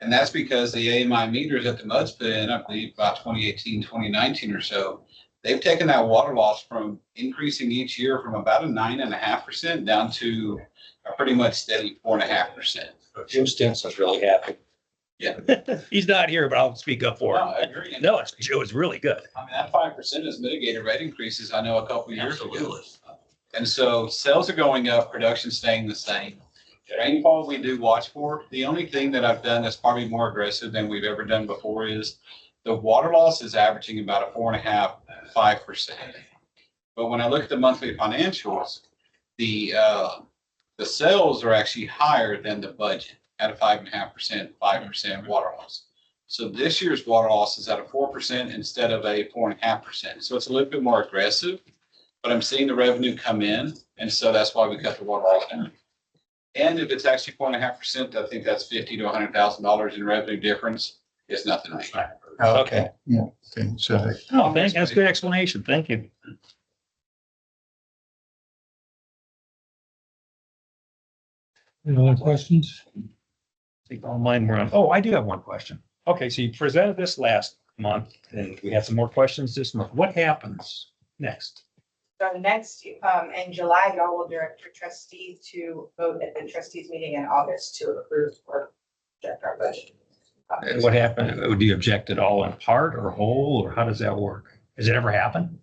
Speaker 7: And that's because the AMI meters that the MUD's put in, I believe about 2018, 2019 or so, they've taken that water loss from increasing each year from about a 9.5% down to a pretty much steady 4.5%.
Speaker 2: Jim Stinson's really happy.
Speaker 7: Yeah.
Speaker 2: He's not here, but I'll speak up for
Speaker 7: No, I
Speaker 2: him.
Speaker 7: agree.
Speaker 2: No, it was really good.
Speaker 7: I mean, that 5% has mitigated rate increases, I know, a couple of years ago. And so sales are going up, production staying the same. Rainfall we do watch for. The only thing that I've done that's probably more aggressive than we've ever done before is the water loss is averaging about a 4.5%, 5%. But when I look at the monthly financials, the sales are actually higher than the budget at a 5.5%, 5% water loss. So this year's water loss is at a 4% instead of a 4.5%. So it's a little bit more aggressive, but I'm seeing the revenue come in. And so that's why we cut the water loss down. And if it's actually 4.5%, I think that's $50,000 to $100,000 in revenue difference. It's nothing to me.
Speaker 2: Okay.
Speaker 5: Yeah, okay, so
Speaker 2: Oh, that's a good explanation. Thank you.
Speaker 1: Any other questions?
Speaker 2: I think all mine were on. Oh, I do have one question. Okay, so you presented this last month, and we had some more questions this month. What happens next?
Speaker 4: So next, in July, y'all will direct your trustees to vote at the trustees meeting in August to approve or reject our budget.
Speaker 2: And what happened? Would you object at all in part or whole, or how does that work? Has it ever happened?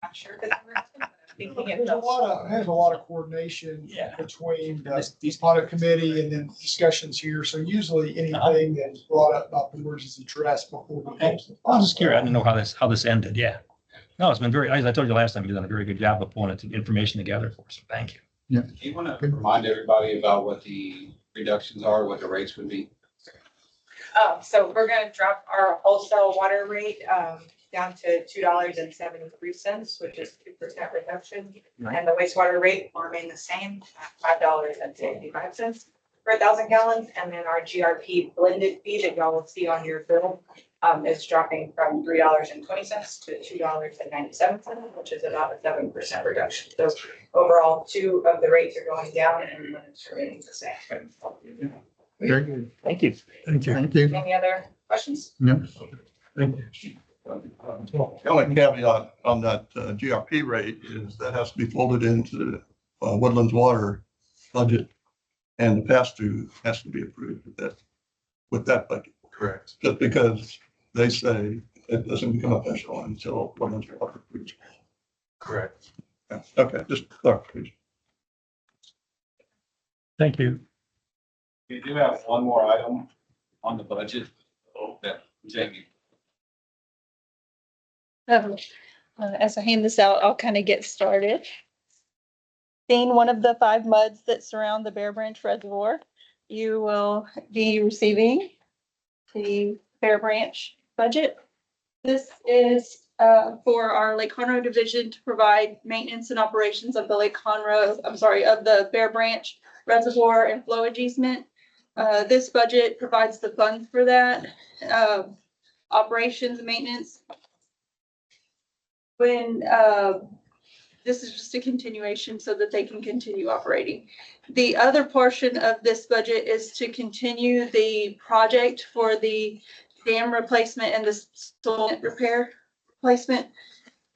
Speaker 4: Not sure if it's ever happened, but I'm thinking it
Speaker 9: There's a
Speaker 4: does.
Speaker 9: there's a lot of coordination
Speaker 2: Yeah.
Speaker 9: between the audit committee and then discussions here. So usually anything that's brought up about the emergency dress before. we
Speaker 2: Okay.
Speaker 9: go.
Speaker 2: I was just curious. I didn't know how this ended. Yeah. No, it's been very, as I told you last time, you've done a very good job of pulling information together for us. So thank you.
Speaker 7: Do you want to remind everybody about what the reductions are, what the rates would be?
Speaker 4: So we're gonna drop our wholesale water rate, down to $2.73, which is 2% reduction.
Speaker 2: Right.
Speaker 4: And the wastewater rate will remain the same, at $5.65 per 1,000 gallons. And then our GRP blended fee that y'all will see on your bill, is dropping from $3.20 to $2.97, which is about a 7% reduction. So overall, 2 of the rates are going down and 1 is remaining the same.
Speaker 5: Very good.
Speaker 2: Thank you.
Speaker 1: Thank you.
Speaker 5: Thank you.
Speaker 4: Any other questions?
Speaker 5: No.
Speaker 1: Thank you.
Speaker 3: The only caveat on that GRP rate is that has to be folded into Woodlands Water budget. And the pass-through has to be approved with that budget.
Speaker 6: Correct.
Speaker 3: Just because they say it doesn't become official until Woodlands Water approves.
Speaker 6: Correct.
Speaker 3: Yeah, okay, just clarification.
Speaker 1: Thank you.
Speaker 7: We do have one more item on the budget. That Jamie.
Speaker 10: As I hand this out, I'll kind of get started. Being one of the 5 muds that surround the Bear Branch Reservoir, you will be receiving the Bear Branch budget. This is for our Lake Conroe division to provide maintenance and operations of the of the Bear Branch Reservoir and flowage easement. This budget provides the funds for that, operations and maintenance. When this is just a continuation so that they can continue operating. The other portion of this budget is to continue the project for the dam replacement and the soil repair replacement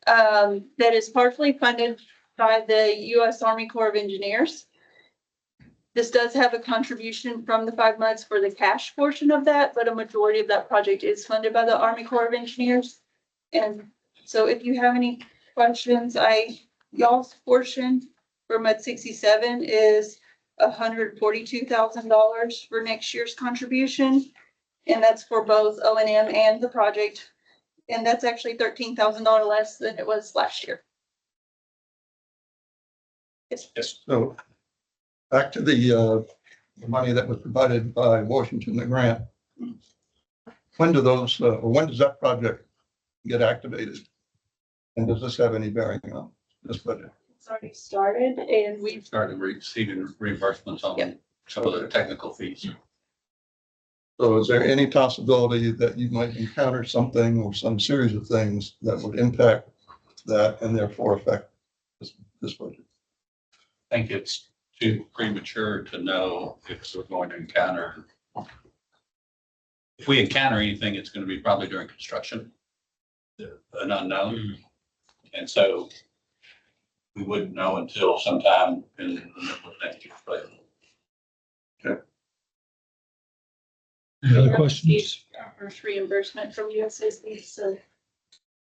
Speaker 10: that is partially funded by the U.S. Army Corps of Engineers. This does have a contribution from the 5 months for the cash portion of that, but a majority of that project is funded by the Army Corps of Engineers. And so if you have any questions, y'all's portion for MUD 67 is $142,000 for next year's contribution. And that's for both O&M and the project. And that's actually $13,000 less than it was last year.
Speaker 2: Yes.
Speaker 3: So back to the money that was provided by Washington, the grant. When do those, or when does that project get activated? And does this have any bearing on this budget?
Speaker 10: It's already started and we've
Speaker 8: Started receiving reimbursements on
Speaker 10: Yep.
Speaker 8: some of the technical fees.
Speaker 3: So is there any possibility that you might encounter something or some series of things that would impact that and therefore affect this budget?
Speaker 8: I think it's too premature to know if we're going to encounter. If we encounter anything, it's going to be probably during construction, an unknown. And so we wouldn't know until sometime in the middle of next year. But
Speaker 1: Any other questions?
Speaker 10: our first reimbursement from USAC, so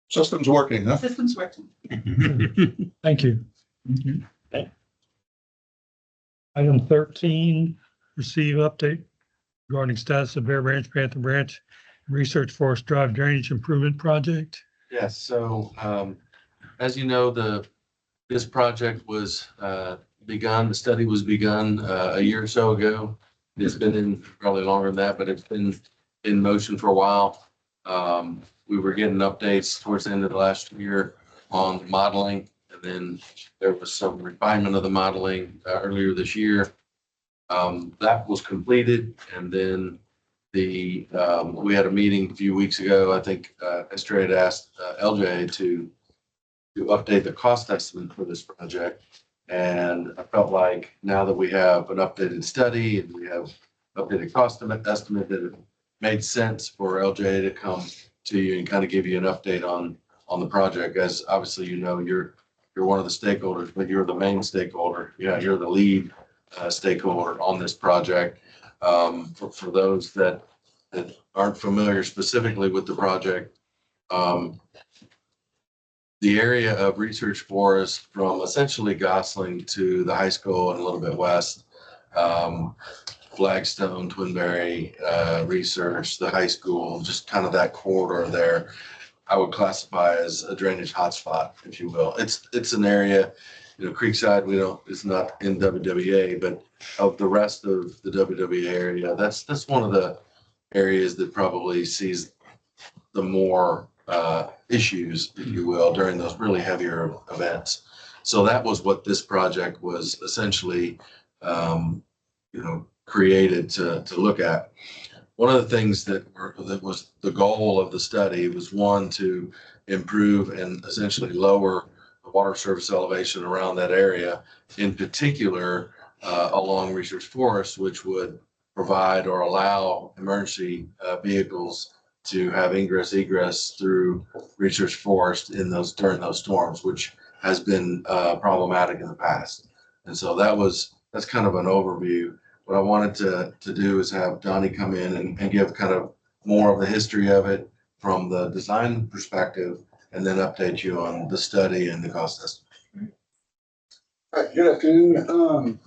Speaker 3: System's working, huh?
Speaker 10: system's working.
Speaker 1: Thank you.
Speaker 2: Okay.
Speaker 1: Item 13, receive update regarding status of Bear Branch, Panther Branch, Research Forest Drive Drainage Improvement Project.
Speaker 6: Yes, so as you know, this project was begun, the study was begun a year or so ago. It's been in probably longer than that, but it's been in motion for a while. We were getting updates towards the end of the last year on modeling, and then there was some refinement of the modeling earlier this year. That was completed, and then we had a meeting a few weeks ago. I think Esther had asked LJ to update the cost estimate for this project. And I felt like now that we have an updated study and we have updated cost estimate, that it made sense for LJ to come to you and kind of give you an update on the project. As obviously, you know, you're one of the stakeholders, but you're the main stakeholder. Yeah, you're the lead stakeholder on this project. For those that aren't familiar specifically with the project, the area of Research Forest from essentially Gosling to the high school and a little bit west, Flagstone, Twinberry, Research, the high school, just kind of that corridor there, I would classify as a drainage hotspot, if you will. It's an area, you know, Creekside, it's not in WWA, but of the rest of the WWA area, that's one of the areas that probably sees the more issues, if you will, during those really heavier events. So that was what this project was essentially, created to look at. One of the things that was the goal of the study was, one, to improve and essentially lower the water surface elevation around that area, in particular along Research Forest, which would provide or allow emergency vehicles to have ingress egress through Research Forest during those storms, which has been problematic in the past. And so that's kind of an overview. What I wanted to do is have Donnie come in and give kind of more of the history of it from the design perspective, and then update you on the study and the cost estimate.
Speaker 11: All right, good afternoon.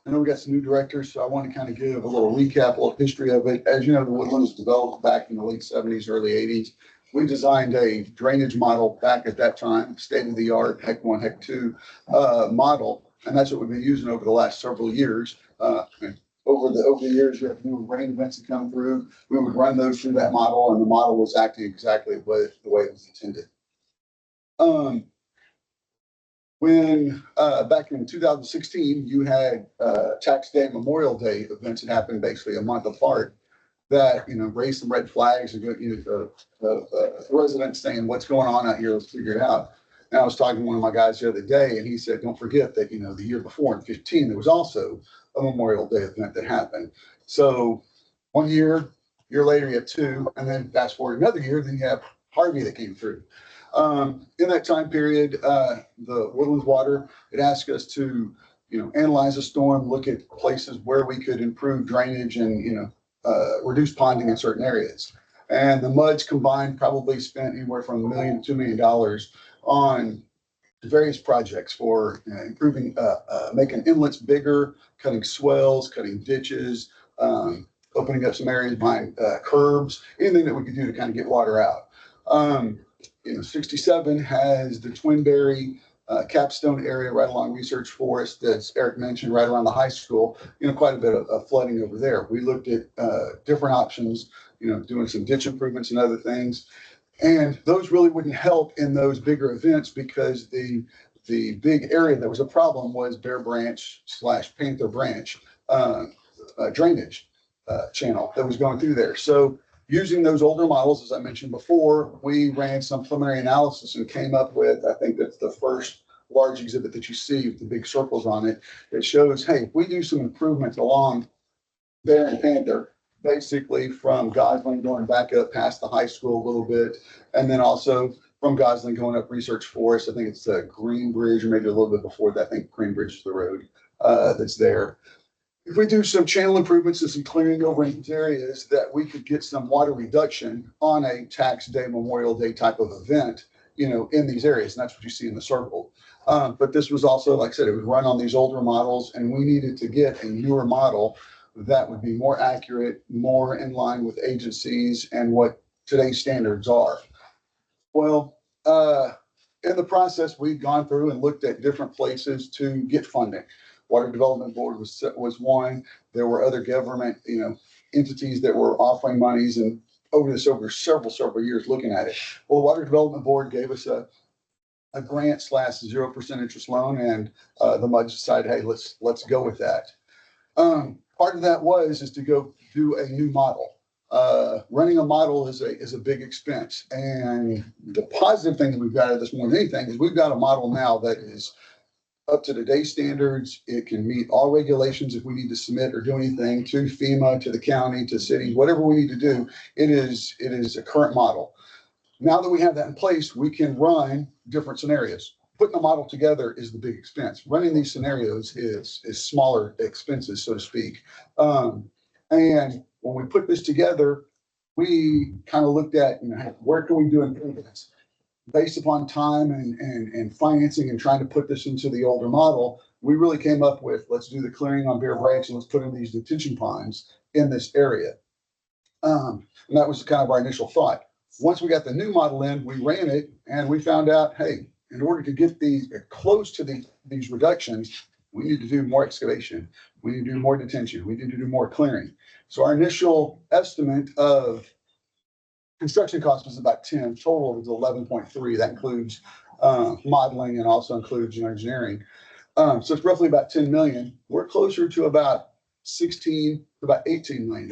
Speaker 11: I know we got some new directors, so I want to kind of give a little recap, a little history of it. As you know, the Woodland was developed back in the late 70s, early 80s. We designed a drainage model back at that time, state-of-the-art HEC 1, HEC 2 model, and that's what we've been using over the last several years. Over the years, we have new rain events that come through. We would run those through that model, and the model was acting exactly the way it was intended. When back in 2016, you had Tax Day, Memorial Day events that happened basically a month apart that, raised some red flags and residents saying, what's going on out here? Let's figure it out. And I was talking to one of my guys the other day, and he said, don't forget that, the year before in 2015, there was also a Memorial Day event that happened. So 1 year later, you have two, and then fast forward another year, then you have Harvey that came through. In that time period, the Woodlands Water, it asked us to, analyze a storm, look at places where we could improve drainage and, reduce ponding in certain areas. And the MUDs combined probably spent anywhere from $1 million to $2 million on various projects for improving, making inlets bigger, cutting swells, cutting ditches, opening up some areas behind curbs, anything that we could do to kind of get water out. 67 has the Twinberry Capstone area right along Research Forest, as Eric mentioned, right around the high school, quite a bit of flooding over there. We looked at different options, doing some ditch improvements and other things. And those really wouldn't help in those bigger events because the big area that was a problem was Bear Branch / Panther Branch drainage channel that was going through there. So using those older models, as I mentioned before, we ran some preliminary analysis and came up with, I think that's the first large exhibit that you see with the big circles on it. It shows, hey, if we do some improvements along Bear and Panther, basically from Gosling going back up past the high school a little bit, and then also from Gosling going up Research Forest, I think it's Green Bridge, or maybe a little bit before that, I think Green Bridge is the road that's there. If we do some channel improvements and some clearing over in these areas, that we could get some water reduction on a Tax Day, Memorial Day type of event, in these areas. And that's what you see in the circle. But this was also, like I said, it was run on these older models, and we needed to get a newer model that would be more accurate, more in line with agencies and what today's standards are. Well, in the process, we've gone through and looked at different places to get funding. Water Development Board was one. There were other government, entities that were offering monies, and over several years looking at it. Well, the Water Development Board gave us a grant / 0% interest loan, and the MUD decided, hey, let's go with that. Part of that is to go do a new model. Running a model is a big expense, and the positive thing that we've got out of this more than anything is we've got a model now that is up to today's standards. It can meet all regulations if we need to submit or do anything to FEMA, to the county, to cities, whatever we need to do. It is a current model. Now that we have that in place, we can run different scenarios. Putting the model together is the big expense. Running these scenarios is smaller expenses, so to speak. And when we put this together, we kind of looked at, you know, where can we do improvements? Based upon time and financing and trying to put this into the older model, we really came up with, let's do the clearing on Bear Branch and let's put in these detention ponds in this area. And that was kind of our initial thought. Once we got the new model in, we ran it and we found out, hey, in order to get these close to these reductions, we need to do more excavation. We need to do more detention. We need to do more clearing. So our initial estimate of construction cost was about 10, total was 11.3. That includes modeling and also includes engineering. So it's roughly about 10 million. We're closer to about 16 to about $18 million.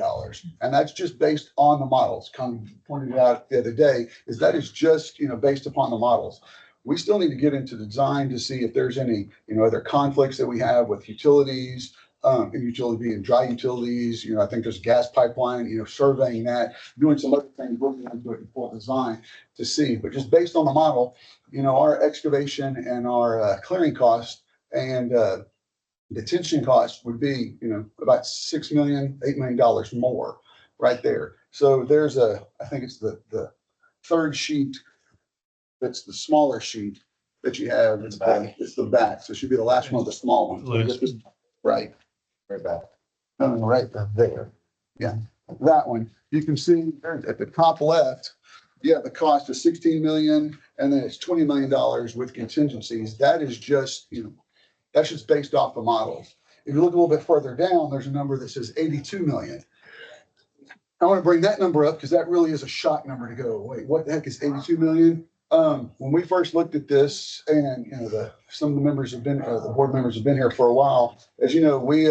Speaker 11: And that's just based on the models. Connie pointed out the other day, is that is just, based upon the models. We still need to get into design to see if there's any, other conflicts that we have with utilities, and utility being dry utilities. I think there's a gas pipeline, surveying that, doing some other things, looking into it in full design to see. But just based on the model, our excavation and our clearing costs and detention costs would be, about $6 million, $8 million more right there. So there's I think it's the third sheet. That's the smaller sheet that you have. It's the back. So it should be the last one, the small one. Right. Right back. Right there. Yeah, that one. You can see at the top left, the cost is 16 million, and then it's $20 million with contingencies. That is just, that's just based off the models. If you look a little bit further down, there's a number that says 82 million. I want to bring that number up because that really is a shock number to go, wait, what the heck is 82 million? When we first looked at this, and some of the members have been, the board members have been here for a while. As you know, we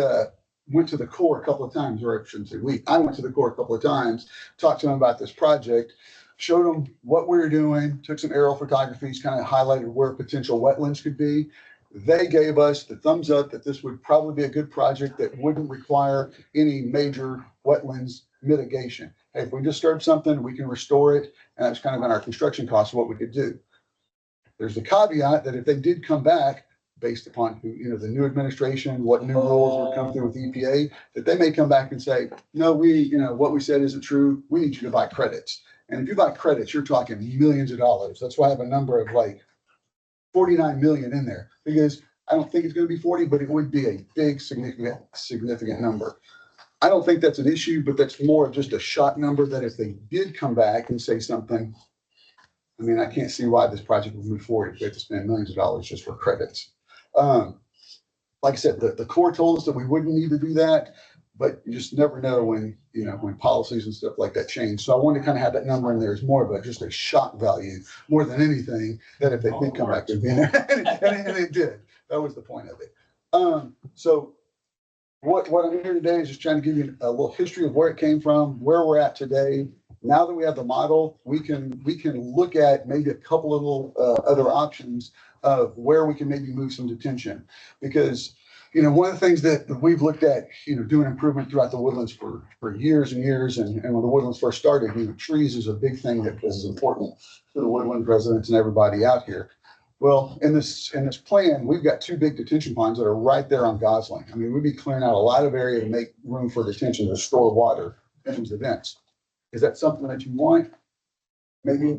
Speaker 11: went to the Corps a couple of times, or I shouldn't say we. I went to the Corps a couple of times, talked to them about this project, showed them what we were doing, took some aerial photographies, kind of highlighted where potential wetlands could be. They gave us the thumbs up that this would probably be a good project that wouldn't require any major wetlands mitigation. Hey, if we disturb something, we can restore it. And that's kind of in our construction costs of what we could do. There's the caveat that if they did come back based upon who, the new administration, what new rules would come through with EPA, that they may come back and say, no, what we said isn't true. We need you to buy credits. And if you buy credits, you're talking millions of dollars. That's why I have a number of like 49 million in there, because I don't think it's going to be 40, but it would be a big, significant number. I don't think that's an issue, but that's more of just a shot number that if they did come back and say something, I mean, I can't see why this project would move forward if we have to spend millions of dollars just for credits. Like I said, the Corps told us that we wouldn't need to do that, but you just never know when, when policies and stuff like that change. So I wanted to kind of have that number in there as more of just a shock value, more than anything, that if they did come back, it'd be in there. and it did. That was the point of it. So what I'm here today is just trying to give you a little history of where it came from, where we're at today. Now that we have the model, we can look at maybe a couple of little other options of where we can maybe move some detention. Because, one of the things that we've looked at, doing improvement throughout the woodlands for years and years. And when the woodlands first started, trees is a big thing that is important to the woodland residents and everybody out here. Well, in this plan, we've got two big detention ponds that are right there on Gosling. I mean, we'd be clearing out a lot of area to make room for detention to store water in these events. Is that something that you want? Maybe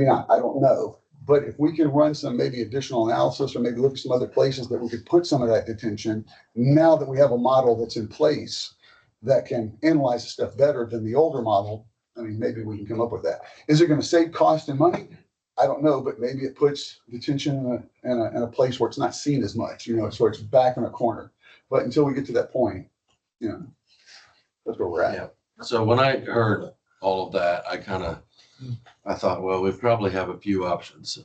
Speaker 11: not. I don't know. But if we can run some maybe additional analysis or maybe look at some other places that we could put some of that detention, now that we have a model that's in place that can analyze the stuff better than the older model, I mean, maybe we can come up with that. Is it going to save cost and money? I don't know, but maybe it puts detention in a place where it's not seen as much, so it's back in a corner. But until we get to that point, that's where we're at.
Speaker 6: Yeah. So when I heard all of that, I thought, well, we probably have a few options.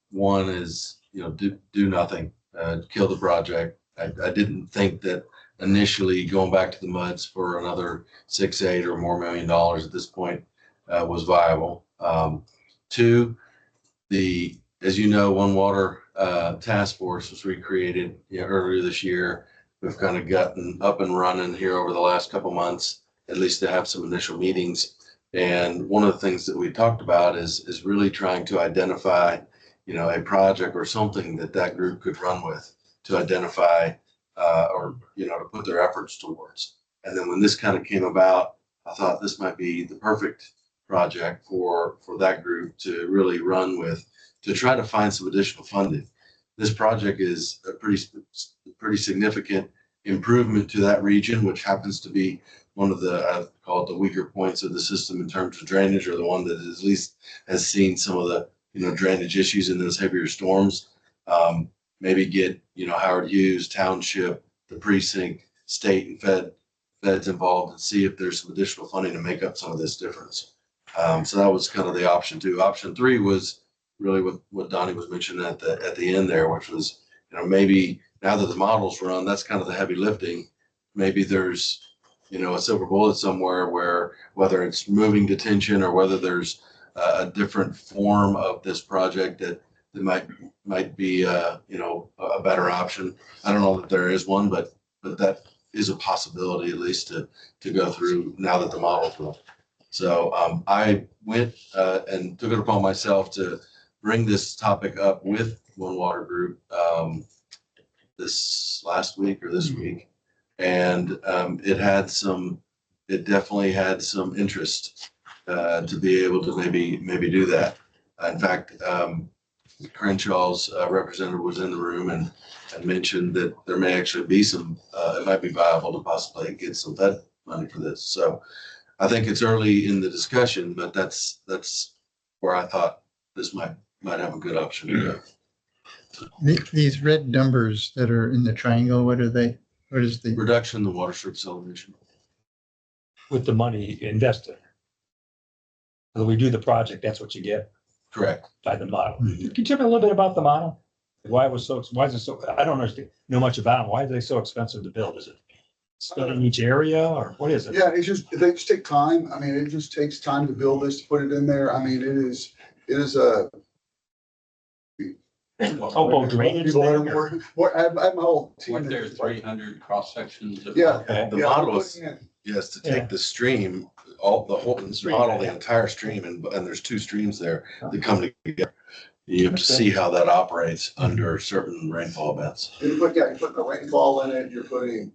Speaker 6: One is, do nothing, kill the project. I didn't think that initially going back to the muds for another 6, 8 or more $1 million at this point was viable. Two, as you know, One Water task force was recreated earlier this year. We've kind of gotten up and running here over the last couple months, at least to have some initial meetings. And one of the things that we talked about is really trying to identify, a project or something that group could run with to identify, or, to put their efforts towards. And then when this kind of came about, I thought this might be the perfect project for that group to really run with, to try to find some additional funding. This project is a pretty significant improvement to that region, which happens to be one of the, I call it the weaker points of the system in terms of drainage, or the one that at least has seen some of the, drainage issues in those heavier storms. Maybe get, Howard Hughes Township, the precinct, state and feds involved, and see if there's some additional funding to make up some of this difference. So that was kind of the option 2. Option 3 was really what Donnie was mentioning at the end there, which was, maybe now that the model's run, that's kind of the heavy lifting. Maybe there's, a silver bullet somewhere where, whether it's moving detention or whether there's a different form of this project that might be, a better option. I don't know that there is one, but that is a possibility, at least to go through now that the model's run. So I went and took it upon myself to bring this topic up with One Water Group this last week or this week. And it definitely had some interest to be able to maybe do that. In fact, Crenshaw's representative was in the room and mentioned that there may actually be it might be viable to possibly get some Fed money for this. So I think it's early in the discussion, but that's where I thought this might have a good option to go.
Speaker 5: These red numbers that are in the triangle, what are they? What is the?
Speaker 6: Reduction in the water surface elevation.
Speaker 2: With the money invested. When we do the project, that's what you get
Speaker 6: Correct.
Speaker 2: by the model. Can you tell me a little bit about the model? Why is it so, I don't know much about them. Why are they so expensive to build? Is it studying each area, or what is it?
Speaker 11: Yeah, they just take time. I mean, it just takes time to build this, to put it in there. I mean, it is a.
Speaker 2: Topo drainage thing, or-
Speaker 11: I have my whole team.
Speaker 8: Weren't there 300 cross sections?
Speaker 11: Yeah.
Speaker 2: Okay.
Speaker 6: The
Speaker 11: Yeah,
Speaker 6: model
Speaker 11: we're
Speaker 6: is,
Speaker 11: putting in-
Speaker 6: yes, to
Speaker 2: Yeah.
Speaker 6: take the stream, the entire stream, and there's 2 streams there that come together. You have to see how that operates under certain rainfall events.
Speaker 11: You're putting the rainfall in it, you're putting,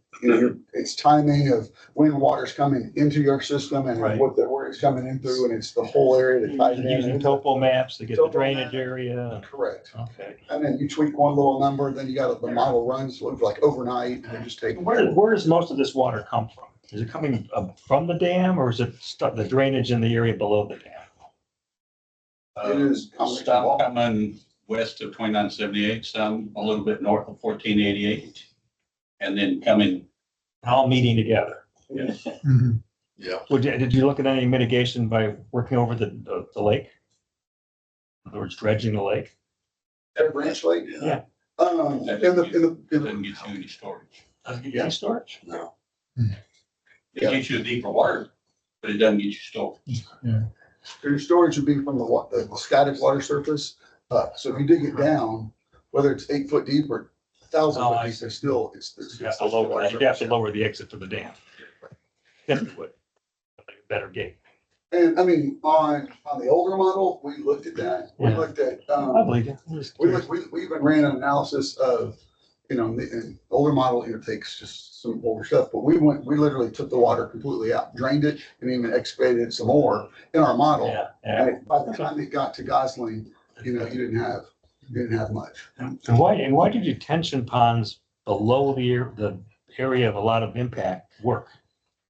Speaker 11: it's timing of when water's coming into your system and
Speaker 2: Right.
Speaker 11: where it's coming in through, and it's the whole area to tie it
Speaker 2: Using
Speaker 11: in.
Speaker 2: topo maps to get the
Speaker 11: Topo
Speaker 2: drainage
Speaker 11: map.
Speaker 2: area.
Speaker 11: Correct.
Speaker 2: Okay.
Speaker 11: And then you tweak one little number, then you got the model runs like overnight, and just take.
Speaker 2: Where does most of this water come from? Is it coming from the dam, or is it the drainage in the area below the dam?
Speaker 11: It is.
Speaker 8: Some coming west of 2978, some a little bit north of 1488. And then coming,
Speaker 2: All meeting together.
Speaker 5: Mhm.
Speaker 6: Yeah.
Speaker 2: Did you look at any mitigation by working over the lake? In other words, dredging the lake?
Speaker 11: At Branch Lake?
Speaker 2: Yeah.
Speaker 11: In
Speaker 8: that
Speaker 11: the,
Speaker 8: doesn't get you any storage.
Speaker 2: Doesn't get you any storage?
Speaker 6: No.
Speaker 8: It gets you a deeper water, but it doesn't get you storage.
Speaker 11: your storage would be from the static water surface up. So if you dig it down, whether it's 8 foot deep or 1,000
Speaker 2: Oh,
Speaker 11: foot
Speaker 2: I
Speaker 11: deep,
Speaker 2: see.
Speaker 11: it's still,
Speaker 2: You have to lower the exit to the dam. Then you would. Better gate.
Speaker 11: And I mean, on the older model, we looked at that. We
Speaker 2: Yeah.
Speaker 11: looked at,
Speaker 2: I believe you. I'm just curious.
Speaker 11: we even ran an analysis of, the older model, takes just some older stuff, but we literally took the water completely out, drained it, and even excavated it some more in our model.
Speaker 2: Yeah, yeah.
Speaker 11: And by the time it got to Gosling, you didn't have much.
Speaker 2: And why do detention ponds below the area of a lot of impact work?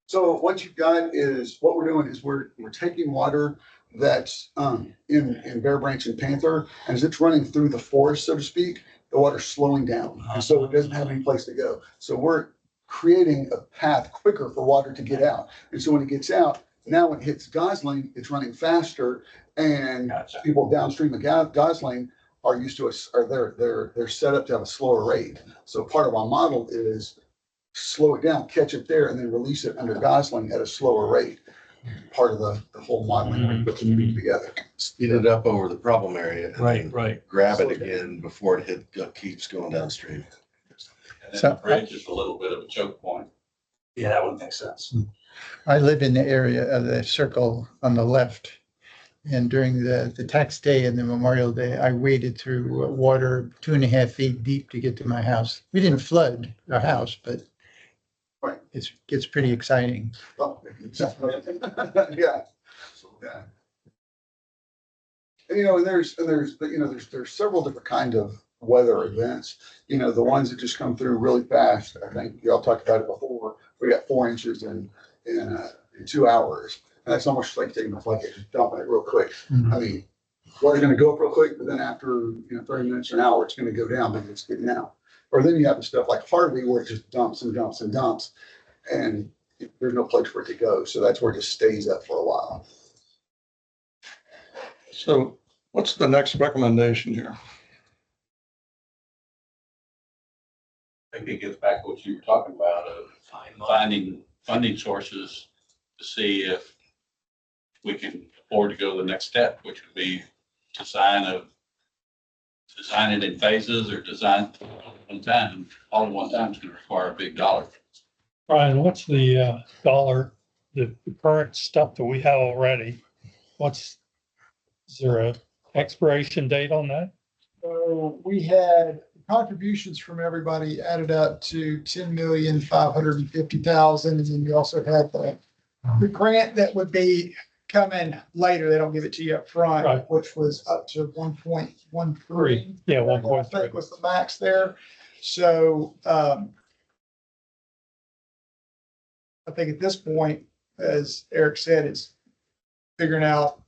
Speaker 11: So what you've got is, what we're doing is we're taking water that's in Bear Branch and Panther, and as it's running through the forest, so to speak, the water's slowing down, and so it doesn't have any place to go. So we're creating a path quicker for water to get out. And so when it gets out, now when it hits Gosling, it's running faster, and
Speaker 2: Gotcha.
Speaker 11: people downstream of Gosling are used to they're set up to have a slower rate. So part of our model is slow it down, catch it there, and then release it under Gosling at a slower rate. Part of the whole modeling we put together.
Speaker 6: Speed it up over the problem area. and then
Speaker 2: Right.
Speaker 6: Grab it again before it keeps going downstream.
Speaker 8: And then the bridge is a little bit of a choke point.
Speaker 2: Yeah, that would make sense.
Speaker 5: I live in the area of the circle on the left. And during the tax day and the Memorial Day, I waded through water 2.5 feet deep to get to my house. We didn't flood our house, but
Speaker 11: Right.
Speaker 5: it gets pretty exciting.
Speaker 11: Oh, yeah. Yeah. And, there's several different kind of weather events. The ones that just come through really fast. I think y'all talked about it before. We got 4 inches in 2 hours. And that's almost like taking a bucket, just dumping it real quick.
Speaker 5: Mhm.
Speaker 11: I mean, water's gonna go up real quick, but then after, 30 minutes or an hour, it's gonna go down because it's getting out. Or then you have the stuff like Harvey where it just dumps and dumps and dumps. And there's no place for it to go. So that's where it just stays up for a while.
Speaker 3: So what's the next recommendation here?
Speaker 8: I think it gets back to what you were talking about of finding funding sources to see if we can afford to go to the next step, which would be design it in phases or design one time. All at one time is going to require a big dollar.
Speaker 1: Brian, what's the dollar, the current stuff that we have already? Is there a expiration date on that?
Speaker 9: So we had contributions from everybody added up to 10,550,000. And then you also had the grant that would be coming later. They don't give it to you up front,
Speaker 1: Right.
Speaker 9: which was up to 1.13.
Speaker 1: Yeah,
Speaker 9: I
Speaker 1: 1.3.
Speaker 9: think was the max there. So, I think at this point, as Eric said, it's figuring out,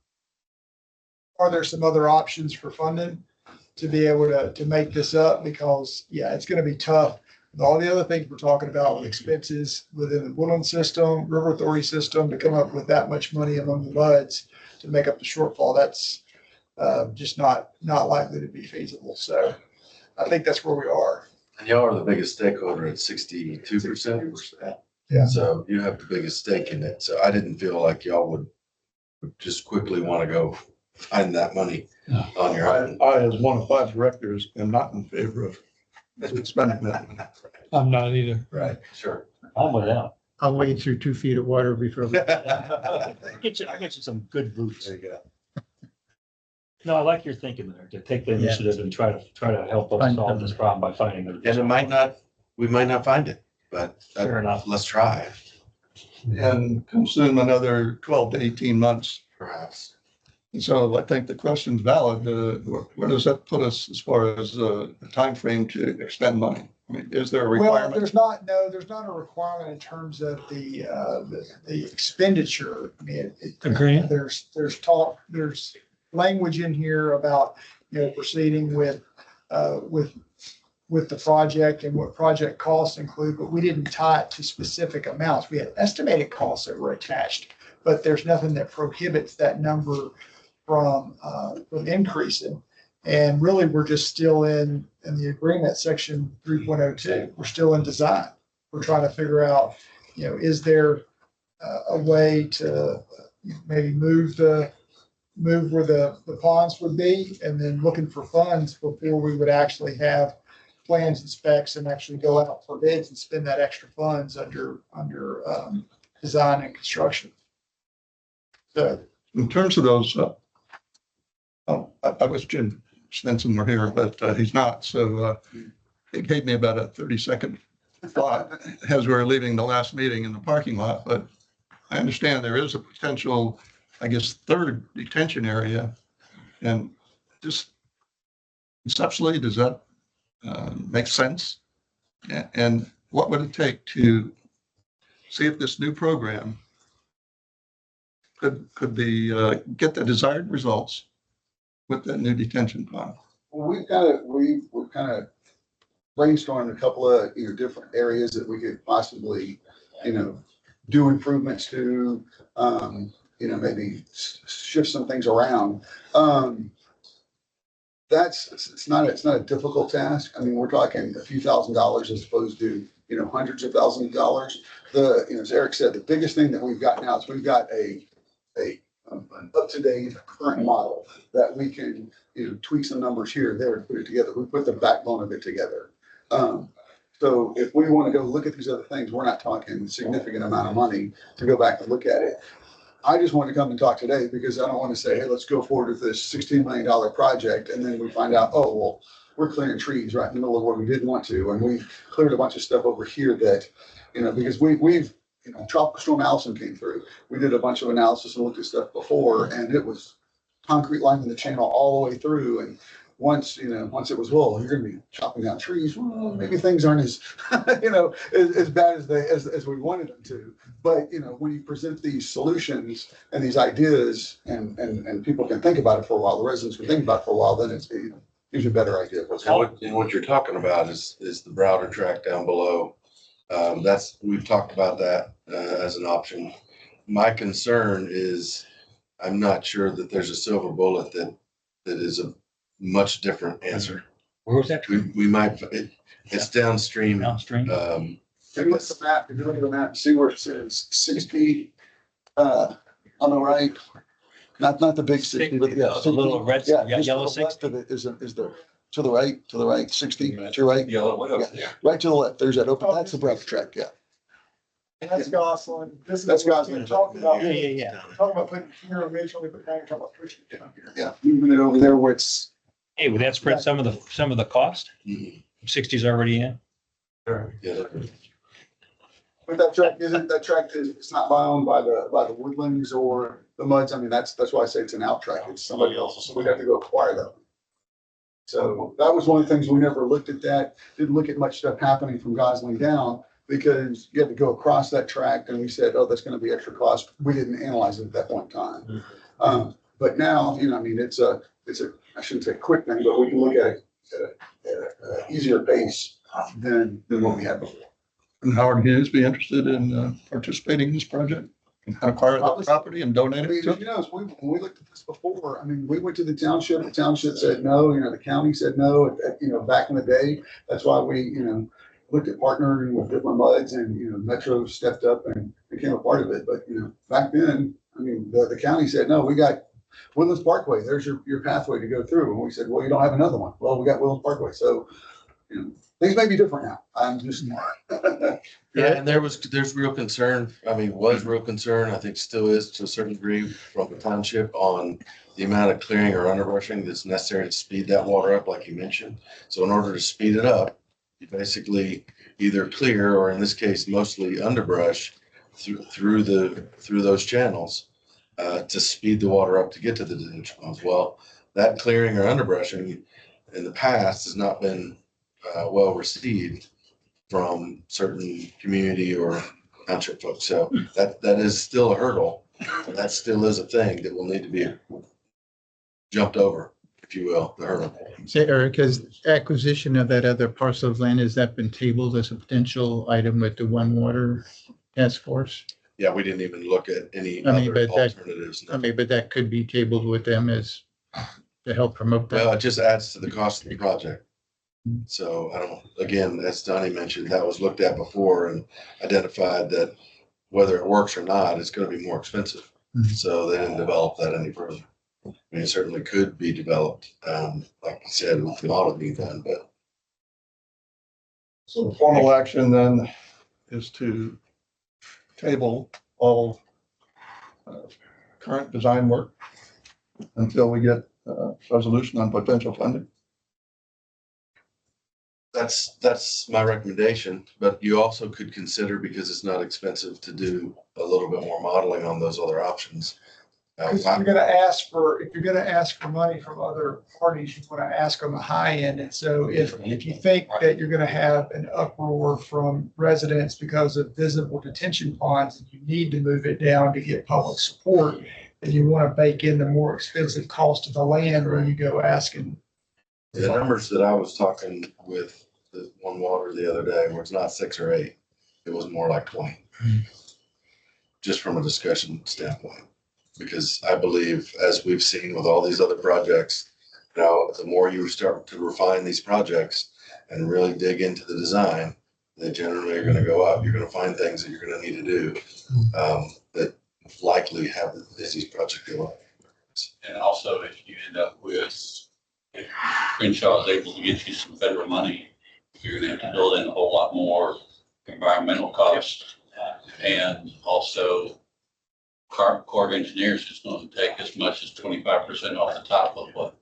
Speaker 9: are there some other options for funding to be able to make this up? Because, yeah, it's gonna be tough. With all the other things we're talking about with expenses within the Woodland system, River Authority system, to come up with that much money among the buds to make up the shortfall, that's just not likely to be feasible. So I think that's where we are.
Speaker 6: And y'all are the biggest stakeholder at 62%.
Speaker 9: Yeah.
Speaker 6: So you have the biggest stake in it. So I didn't feel like y'all would just quickly want to go find that money on your own.
Speaker 3: I, as one of 5 directors, am not in favor of spending that.
Speaker 1: I'm not either.
Speaker 9: Right.
Speaker 6: Sure.
Speaker 2: I'm without.
Speaker 5: I'll wade through 2 feet of water before.
Speaker 2: I get you some good boots.
Speaker 6: There you go.
Speaker 2: No, I like your thinking there, to take the initiative and try to help us
Speaker 5: Find
Speaker 2: solve
Speaker 5: something.
Speaker 2: this problem by finding.
Speaker 6: And we might not find it, but
Speaker 2: Fair enough.
Speaker 6: let's try,
Speaker 3: And consume another 12 to 18 months.
Speaker 6: perhaps.
Speaker 3: And so I think the question's valid. Where does that put us as far as a timeframe to expend money? I mean, is there a
Speaker 9: Well,
Speaker 3: requirement?
Speaker 9: there's not a requirement in terms of the expenditure. I mean,
Speaker 1: The grant?
Speaker 9: there's language in here about, proceeding with the project and what project costs include, but we didn't tie it to specific amounts. We had estimated costs that were attached, but there's nothing that prohibits that number from increasing. And really, we're just still in the agreement, section 3.02. We're still in design. We're trying to figure out, is there a way to maybe move where the ponds would be, and then looking for funds before we would actually have plans and specs and actually go out for bids and spend that extra funds under design and construction. So,
Speaker 3: In terms of those, I wish Jim Stenson were here, but he's not. So it gave me about a 30-second thought as we were leaving the last meeting in the parking lot. But I understand there is a potential, I guess, 3rd detention area. And just conceptually, does that make sense? And what would it take to see if this new program could be get the desired results with that new detention pond?
Speaker 11: Well, we've kind of brainstormed a couple of, different areas that we could possibly, do improvements to, maybe shift some things around. It's not a difficult task. I mean, we're talking a few $1,000s as opposed to, hundreds of thousands of dollars. As Eric said, the biggest thing that we've got now is we've got an up-to-date current model that we can, tweak some numbers here and there and put it together. We put the backbone of it together. So if we want to go look at these other things, we're not talking significant amount of money to go back and look at it. I just wanted to come and talk today because I don't want to say, hey, let's go forward with this $16 million project. And then we find out, oh, well, we're clearing trees right in the middle of where we didn't want to. And we cleared a bunch of stuff over here that, because we've, Tropical Storm Allison came through. We did a bunch of analysis and looked at stuff before, and it was concrete lining the channel all the way through. And once it was, well, you're gonna be chopping down trees, well, maybe things aren't as, as bad as we wanted them to. But, when you present these solutions and these ideas and people can think about it for a while, the residents can think about it for a while, then it's, gives you a better idea.
Speaker 6: And what you're talking about is the Browder track down below. We've talked about that as an option. My concern is I'm not sure that there's a silver bullet that is a much different answer.
Speaker 2: Where was that?
Speaker 6: We might, it's downstream.
Speaker 2: Downstream?
Speaker 11: If you look at the map, see where it says 60, on the right, not the big 60, but yeah.
Speaker 2: The little red,
Speaker 11: Yeah,
Speaker 2: yellow
Speaker 11: just to the left
Speaker 2: 60.
Speaker 11: of it is the, to the right, 60, to your right,
Speaker 8: Yellow, way up there.
Speaker 11: right to the left, there's that open, that's the Browder track, yeah.
Speaker 9: That's Gosselin. This is
Speaker 11: That's
Speaker 9: what we're
Speaker 11: Gosselin.
Speaker 9: talking about.
Speaker 2: Yeah.
Speaker 9: We're talking about putting here originally, but now you're talking about pushing it down here.
Speaker 11: Yeah, moving it over there where it's,
Speaker 2: Hey, would that spread some of the cost?
Speaker 6: Mhm.
Speaker 2: 60's already in?
Speaker 6: Yeah.
Speaker 11: but that track it's not owned by the Woodlands or the Muds. I mean, that's why I say it's an out track. It's somebody else's, so we'd have to go acquire that. So that was one of the things, we never looked at that, didn't look at much stuff happening from Gosling down because you had to go across that track and we said, oh, that's gonna be extra cost. We didn't analyze it at that point in time. But now, it's I shouldn't say quick thing, but we can look at it at a easier pace than what we had before.
Speaker 3: And Howard Hughes be interested in participating in this project? And acquire the property and donate it to it?
Speaker 11: When we looked at this before, we went to the township said no, the county said no, back in the day. That's why we, looked at partnering with different MUDs and, Metro stepped up and became a part of it. But, back then, the county said, no, we got Woodlands Parkway, there's your pathway to go through. And we said, well, you don't have another one. Well, we got Woodlands Parkway. So, things may be different now. I'm just.
Speaker 6: Yeah, and there's real concern, was real concern, I think still is to a certain degree from the township on the amount of clearing or underbrushing that's necessary to speed that water up, like you mentioned. So in order to speed it up, you basically either clear, or in this case, mostly underbrush through those channels to speed the water up to get to the detention ponds. Well, that clearing or underbrushing in the past has not been well received from certain community or township folks. So that is still a hurdle. That still is a thing that will need to be jumped over, if you will, the hurdle.
Speaker 5: Say, Eric, has acquisition of that other parcel of land, has that been tabled as a potential item with the One Water Task Force?
Speaker 6: Yeah, we didn't even look at any
Speaker 5: I mean,
Speaker 6: other
Speaker 5: but that-
Speaker 6: alternatives.
Speaker 5: But that could be tabled with them as to help promote
Speaker 6: Well,
Speaker 5: that.
Speaker 6: it just adds to the cost of the project. So again, as Donnie mentioned, that was looked at before and identified that whether it works or not, it's gonna be more expensive.
Speaker 5: Mhm.
Speaker 6: So they didn't develop that any further. It certainly could be developed, like you said, with the audit being done, but
Speaker 3: So the formal action then is to table all current design work until we get resolution on potential funding.
Speaker 6: that's my recommendation. But you also could consider, because it's not expensive, to do a little bit more modeling on those other options.
Speaker 9: Because if you're gonna ask for money from other parties, you wanna ask on the high end. And so if you think that you're gonna have an uproar from residents because of visible detention ponds, and you need to move it down to get public support, then you wanna bake in the more expensive cost of the land when you go asking.
Speaker 6: The numbers that I was talking with the One Water the other day was not 6 or 8. It was more like 20. Just from a discussion standpoint. Because I believe, as we've seen with all these other projects, the more you start to refine these projects and really dig into the design, they generally are gonna go up. You're gonna find things that you're gonna need to do that likely have these projects go up.
Speaker 8: And also, if you end up with, if Crenshaw is able to get you some federal money you're gonna have to build in a whole lot more environmental costs. And also Corps of Engineers is going to take as much as 25% off the top of what.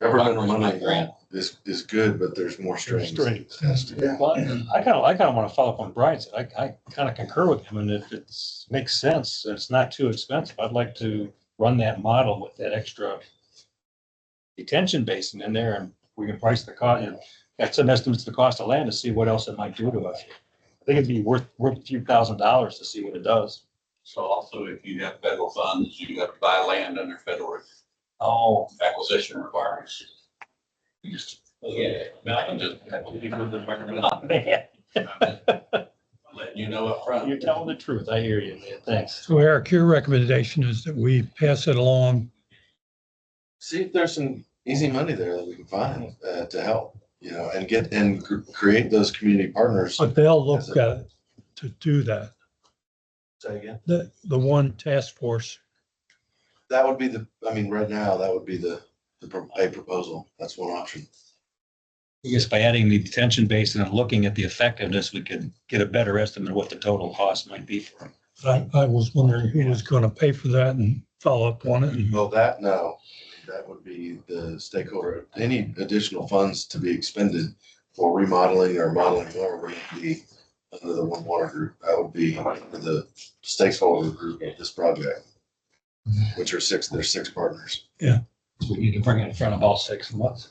Speaker 6: Governmental
Speaker 8: My grant.
Speaker 6: money is good, but there's more strings.
Speaker 2: Well, I kind of want to follow up on Brian said. I kind of concur with him, and if it makes sense, it's not too expensive. I'd like to run that model with that extra detention basin in there, and we can price the cost. And got some estimates of the cost of land to see what else it might do to us. I think it'd be worth a few $1,000s to see what it does.
Speaker 8: So also, if you have federal funds, you have to buy land under federal
Speaker 2: Oh,
Speaker 8: acquisition requirements. You just, yeah, I can just.
Speaker 2: man,
Speaker 8: Letting you know up front.
Speaker 2: you're telling the truth. I hear you, man. Thanks.
Speaker 1: So Eric, your recommendation is that we pass it along.
Speaker 6: See if there's some easy money there that we can find to help, you know, and get and create those community partners.
Speaker 1: But they'll look at it to do that.
Speaker 6: Say again.
Speaker 1: The one task force.
Speaker 6: That would be right now, that would be a proposal. That's one option.
Speaker 2: I guess by adding the detention basin and looking at the effectiveness, we could get a better estimate of what the total cost might be for them.
Speaker 1: I was wondering who was going to pay for that and follow up on it. And
Speaker 6: Well, that would be the stakeholder. Any additional funds to be expended for remodeling or modeling, whatever it may be, under the One Water Group, that would be the stakeholder group of this project, which are there's 6 partners.
Speaker 2: So we need to bring it in front of all 6 months.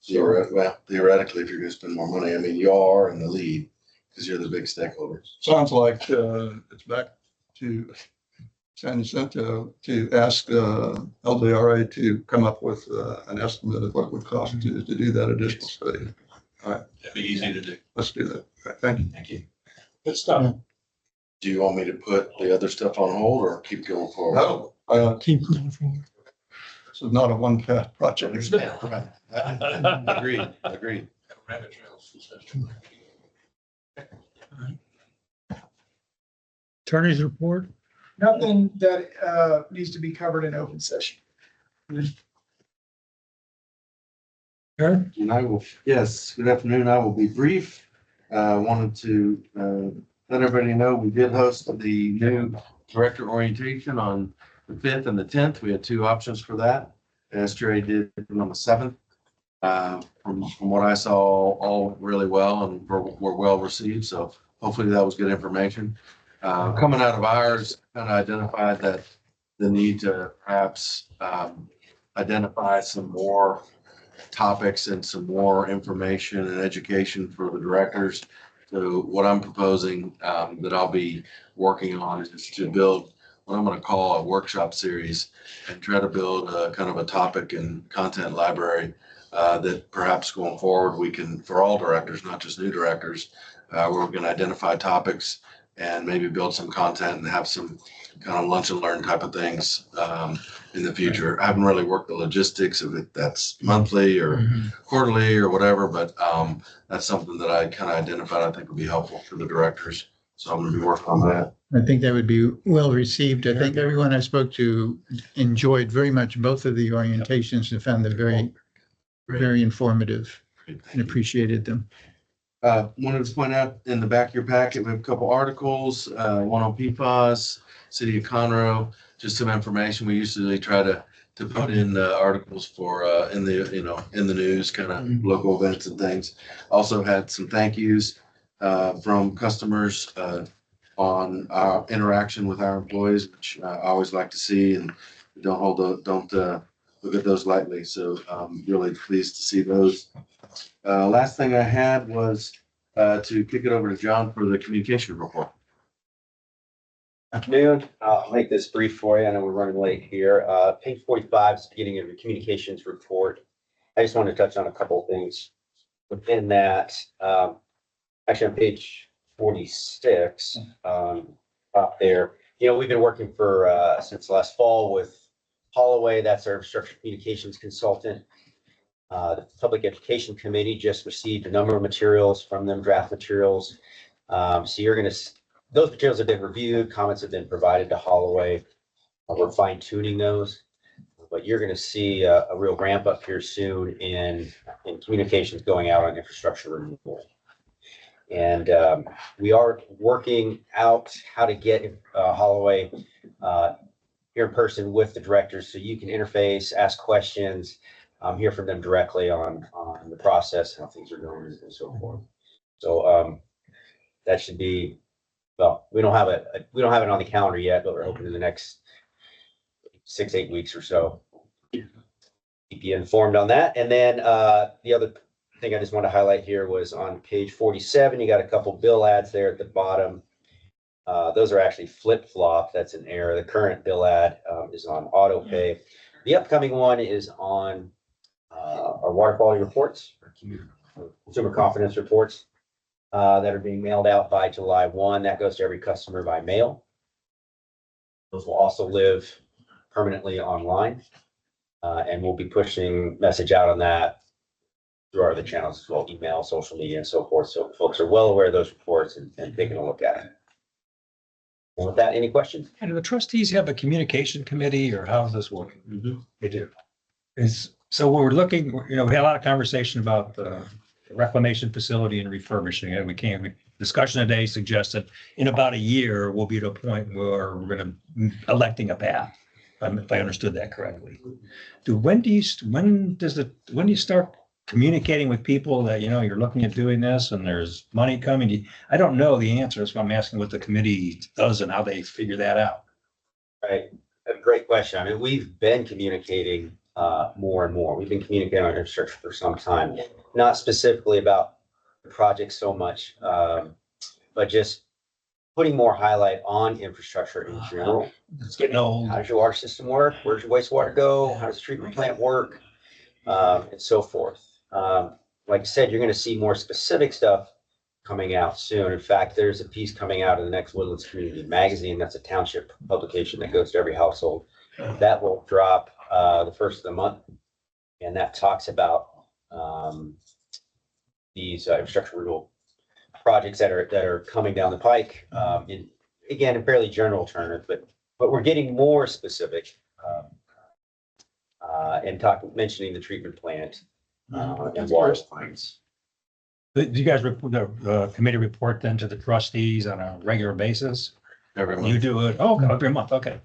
Speaker 6: Theoretically, if you're gonna spend more money, I mean, you are in the lead because you're the big stakeholders.
Speaker 3: Sounds like it's back to San Jacinto to ask LDRA to come up with an estimate of what it would cost to do that additional study.
Speaker 8: That'd be easy to do.
Speaker 3: Let's do that. Okay, thank you.
Speaker 2: Thank you. Good stuff.
Speaker 6: Do you want me to put the other stuff on hold or keep going forward?
Speaker 3: No,
Speaker 1: keep going forward.
Speaker 3: this is not a one-path project.
Speaker 6: Right. Agreed.
Speaker 8: Rabbit trails.
Speaker 1: Attorney's report.
Speaker 9: Nothing that needs to be covered in open session.
Speaker 1: Eric?
Speaker 6: And I will, yes, good afternoon. I will be brief. Wanted to let everybody know we did host the new director orientation on the 5th and the 10th. We had 2 options for that. SJ did it on the 7th. From what I saw, all really well and were well received. So hopefully that was good information. Coming out of ours, kind of identified that the need to perhaps identify some more topics and some more information and education for the directors. So what I'm proposing that I'll be working on is to build what I'm going to call a workshop series and try to build a kind of a topic and content library that perhaps going forward we can, for all directors, not just new directors, we're going to identify topics and maybe build some content and have some kind of lunch and learn type of things in the future. I haven't really worked the logistics of it. That's monthly or quarterly or whatever, but that's something that I kind of identified I think would be helpful for the directors. So I'm going to be working on that.
Speaker 5: I think that would be well received. I think everyone I spoke to enjoyed very much both of the orientations and found them very, very informative and appreciated them.
Speaker 6: Wanted to point out in the back of your packet, we have a couple articles, one on PFAS, City of Conroe, just some information. We usually try to put in articles for in the news, kind of local events and things. Also had some thank yous from customers on our interaction with our employees, which I always like to see, and don't look at those lightly. So really pleased to see those. Last thing I had was to kick it over to John for the communication report.
Speaker 12: Afternoon. I'll make this brief for you. I know we're running late here. Page 45 is the beginning of your communications report. I just wanted to touch on a couple of things within that. Actually, on page 46, up there, we've been working for since last fall with Holloway. That's our infrastructure communications consultant. The Public Education Committee just received a number of materials from them, draft materials. So those materials have been reviewed, comments have been provided to Holloway. We're fine tuning those. But you're gonna see a real ramp up here soon in communications going out on infrastructure renewal. And we are working out how to get Holloway here in person with the directors, so you can interface, ask questions, hear from them directly on the process, how things are going and so forth. So that should be, well, we don't have it on the calendar yet, but we're hoping in the next 6-8 weeks or so. Keep you informed on that. And then the other thing I just want to highlight here was on page 47, you got a couple bill ads there at the bottom. Those are actually flip-flop. That's an error. The current bill ad is on auto pay. The upcoming one is on our water quality reports, or consumer confidence reports that are being mailed out by July 1. That goes to every customer by mail. Those will also live permanently online. And we'll be pushing message out on that through our other channels as well, email, social media, and so forth. So folks are well aware of those reports and taking a look at it. And with that, any questions?
Speaker 2: And do the trustees have a communication committee, or how's this working? They do. So when we're looking, we had a lot of conversation about the reclamation facility and refurbishing it. Discussion today suggested in about a year, we'll be at a point where we're going to electing a path, if I understood that correctly. When do you start communicating with people that, you're looking at doing this and there's money coming? I don't know the answer. So I'm asking what the committee does and how they figure that out.
Speaker 12: Right. A great question. I mean, we've been communicating more and more. We've been communicating on infrastructure for some time, not specifically about the project so much, but just putting more highlight on infrastructure in general.
Speaker 2: It's getting old.
Speaker 12: How does your water system work? Where does your wastewater go? How does the treatment plant work? And so forth. Like I said, you're going to see more specific stuff coming out soon. In fact, there's a piece coming out in the next Woodlands Community Magazine. That's a township publication that goes to every household. That will drop the first of the month. And that talks about these infrastructure renewal projects that are coming down the pike. In fairly general terms, but we're getting more specific and mentioning the treatment plant and water plants.
Speaker 2: Do you guys report the committee report then to the trustees on a regular basis?
Speaker 6: Every
Speaker 2: You
Speaker 6: month.
Speaker 2: do it. Oh, every month. Okay.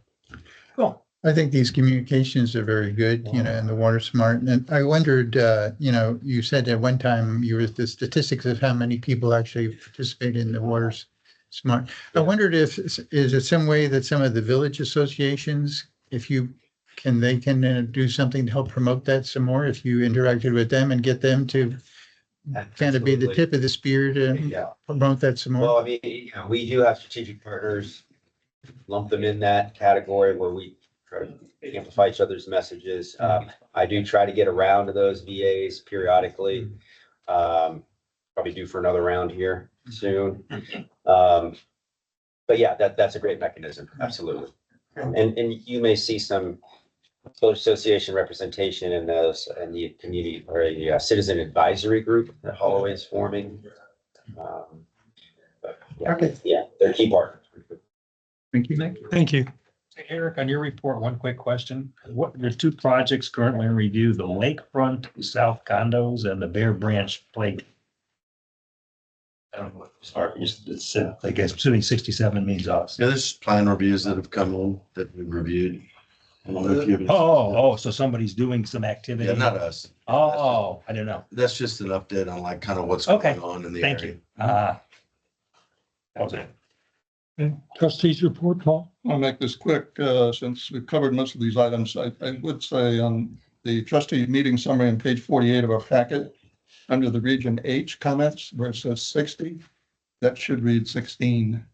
Speaker 2: Cool.
Speaker 5: I think these communications are very good, and the Water Smart. And I wondered, you said at one time you were the statistics of how many people actually participate in the Water Smart. I wondered is it some way that some of the village associations, they can do something to help promote that some more, if you interacted with them and get them to kind of be the tip of the spear to promote that some more?
Speaker 12: Well, I mean, we do have strategic partners, lump them in that category where we try to amplify each other's messages. I do try to get around to those VAs periodically. Probably due for another round here soon. But yeah, that's a great mechanism. Absolutely. And you may see some village association representation in those, and the community or a citizen advisory group that Holloway is forming. Yeah, they're key partners.
Speaker 5: Thank you.
Speaker 2: Thank you. Hey, Eric, on your report, one quick question. There's 2 projects currently in review, the Lakefront South condos and the Bear Branch Lake. I don't know what, it's, I guess, assuming 67 means us.
Speaker 6: Yeah, there's plan reviews that have come in that we've reviewed. I don't know if you've.
Speaker 2: So somebody's doing some activity.
Speaker 6: Yeah, not us.
Speaker 2: Oh, I didn't know.
Speaker 6: That's just an update on like kind of what's
Speaker 2: Okay.
Speaker 6: going on in the
Speaker 2: Thank
Speaker 6: area.
Speaker 2: you. That was it.
Speaker 1: Trustees report, Paul?
Speaker 3: I'll make this quick, since we've covered most of these items. I would say on the trustee meeting summary on page 48 of our packet, under the region H comments, where it says 60, that should read 16.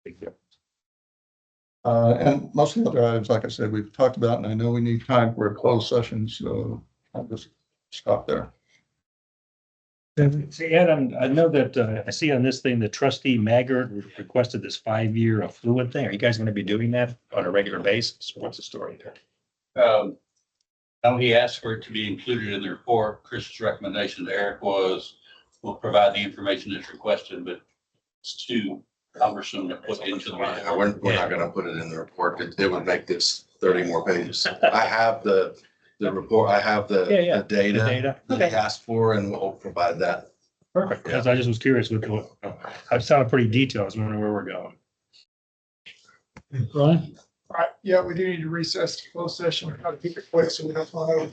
Speaker 2: Big deal.
Speaker 3: And most of the other items, like I said, we've talked about, and I know we need time for a closed session, so I'll just stop there.
Speaker 2: See, Ed, I know that I see on this thing, the trustee Maggard requested this 5-year affluent thing. Are you guys going to be doing that on a regular basis? What's the story there?
Speaker 8: No, he asked for it to be included in the report. Chris's recommendation to Eric was, we'll provide the information that's requested, but it's to cumbersome to put into the.
Speaker 6: Yeah, we're not gonna put it in the report. It would make this 30 more pages. I have the report, I have the
Speaker 2: Yeah.
Speaker 6: the data
Speaker 2: The data.
Speaker 6: that he
Speaker 2: Okay,
Speaker 6: asked for, and we'll provide that.
Speaker 2: perfect. Because I just was curious with what, I sounded pretty detailed. I was wondering where we're going.
Speaker 1: Brian?
Speaker 9: All right, yeah, we do need to recess to close session. We're trying to keep it quick so we don't run over.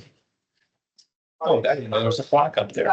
Speaker 2: Oh, there was a clock up there.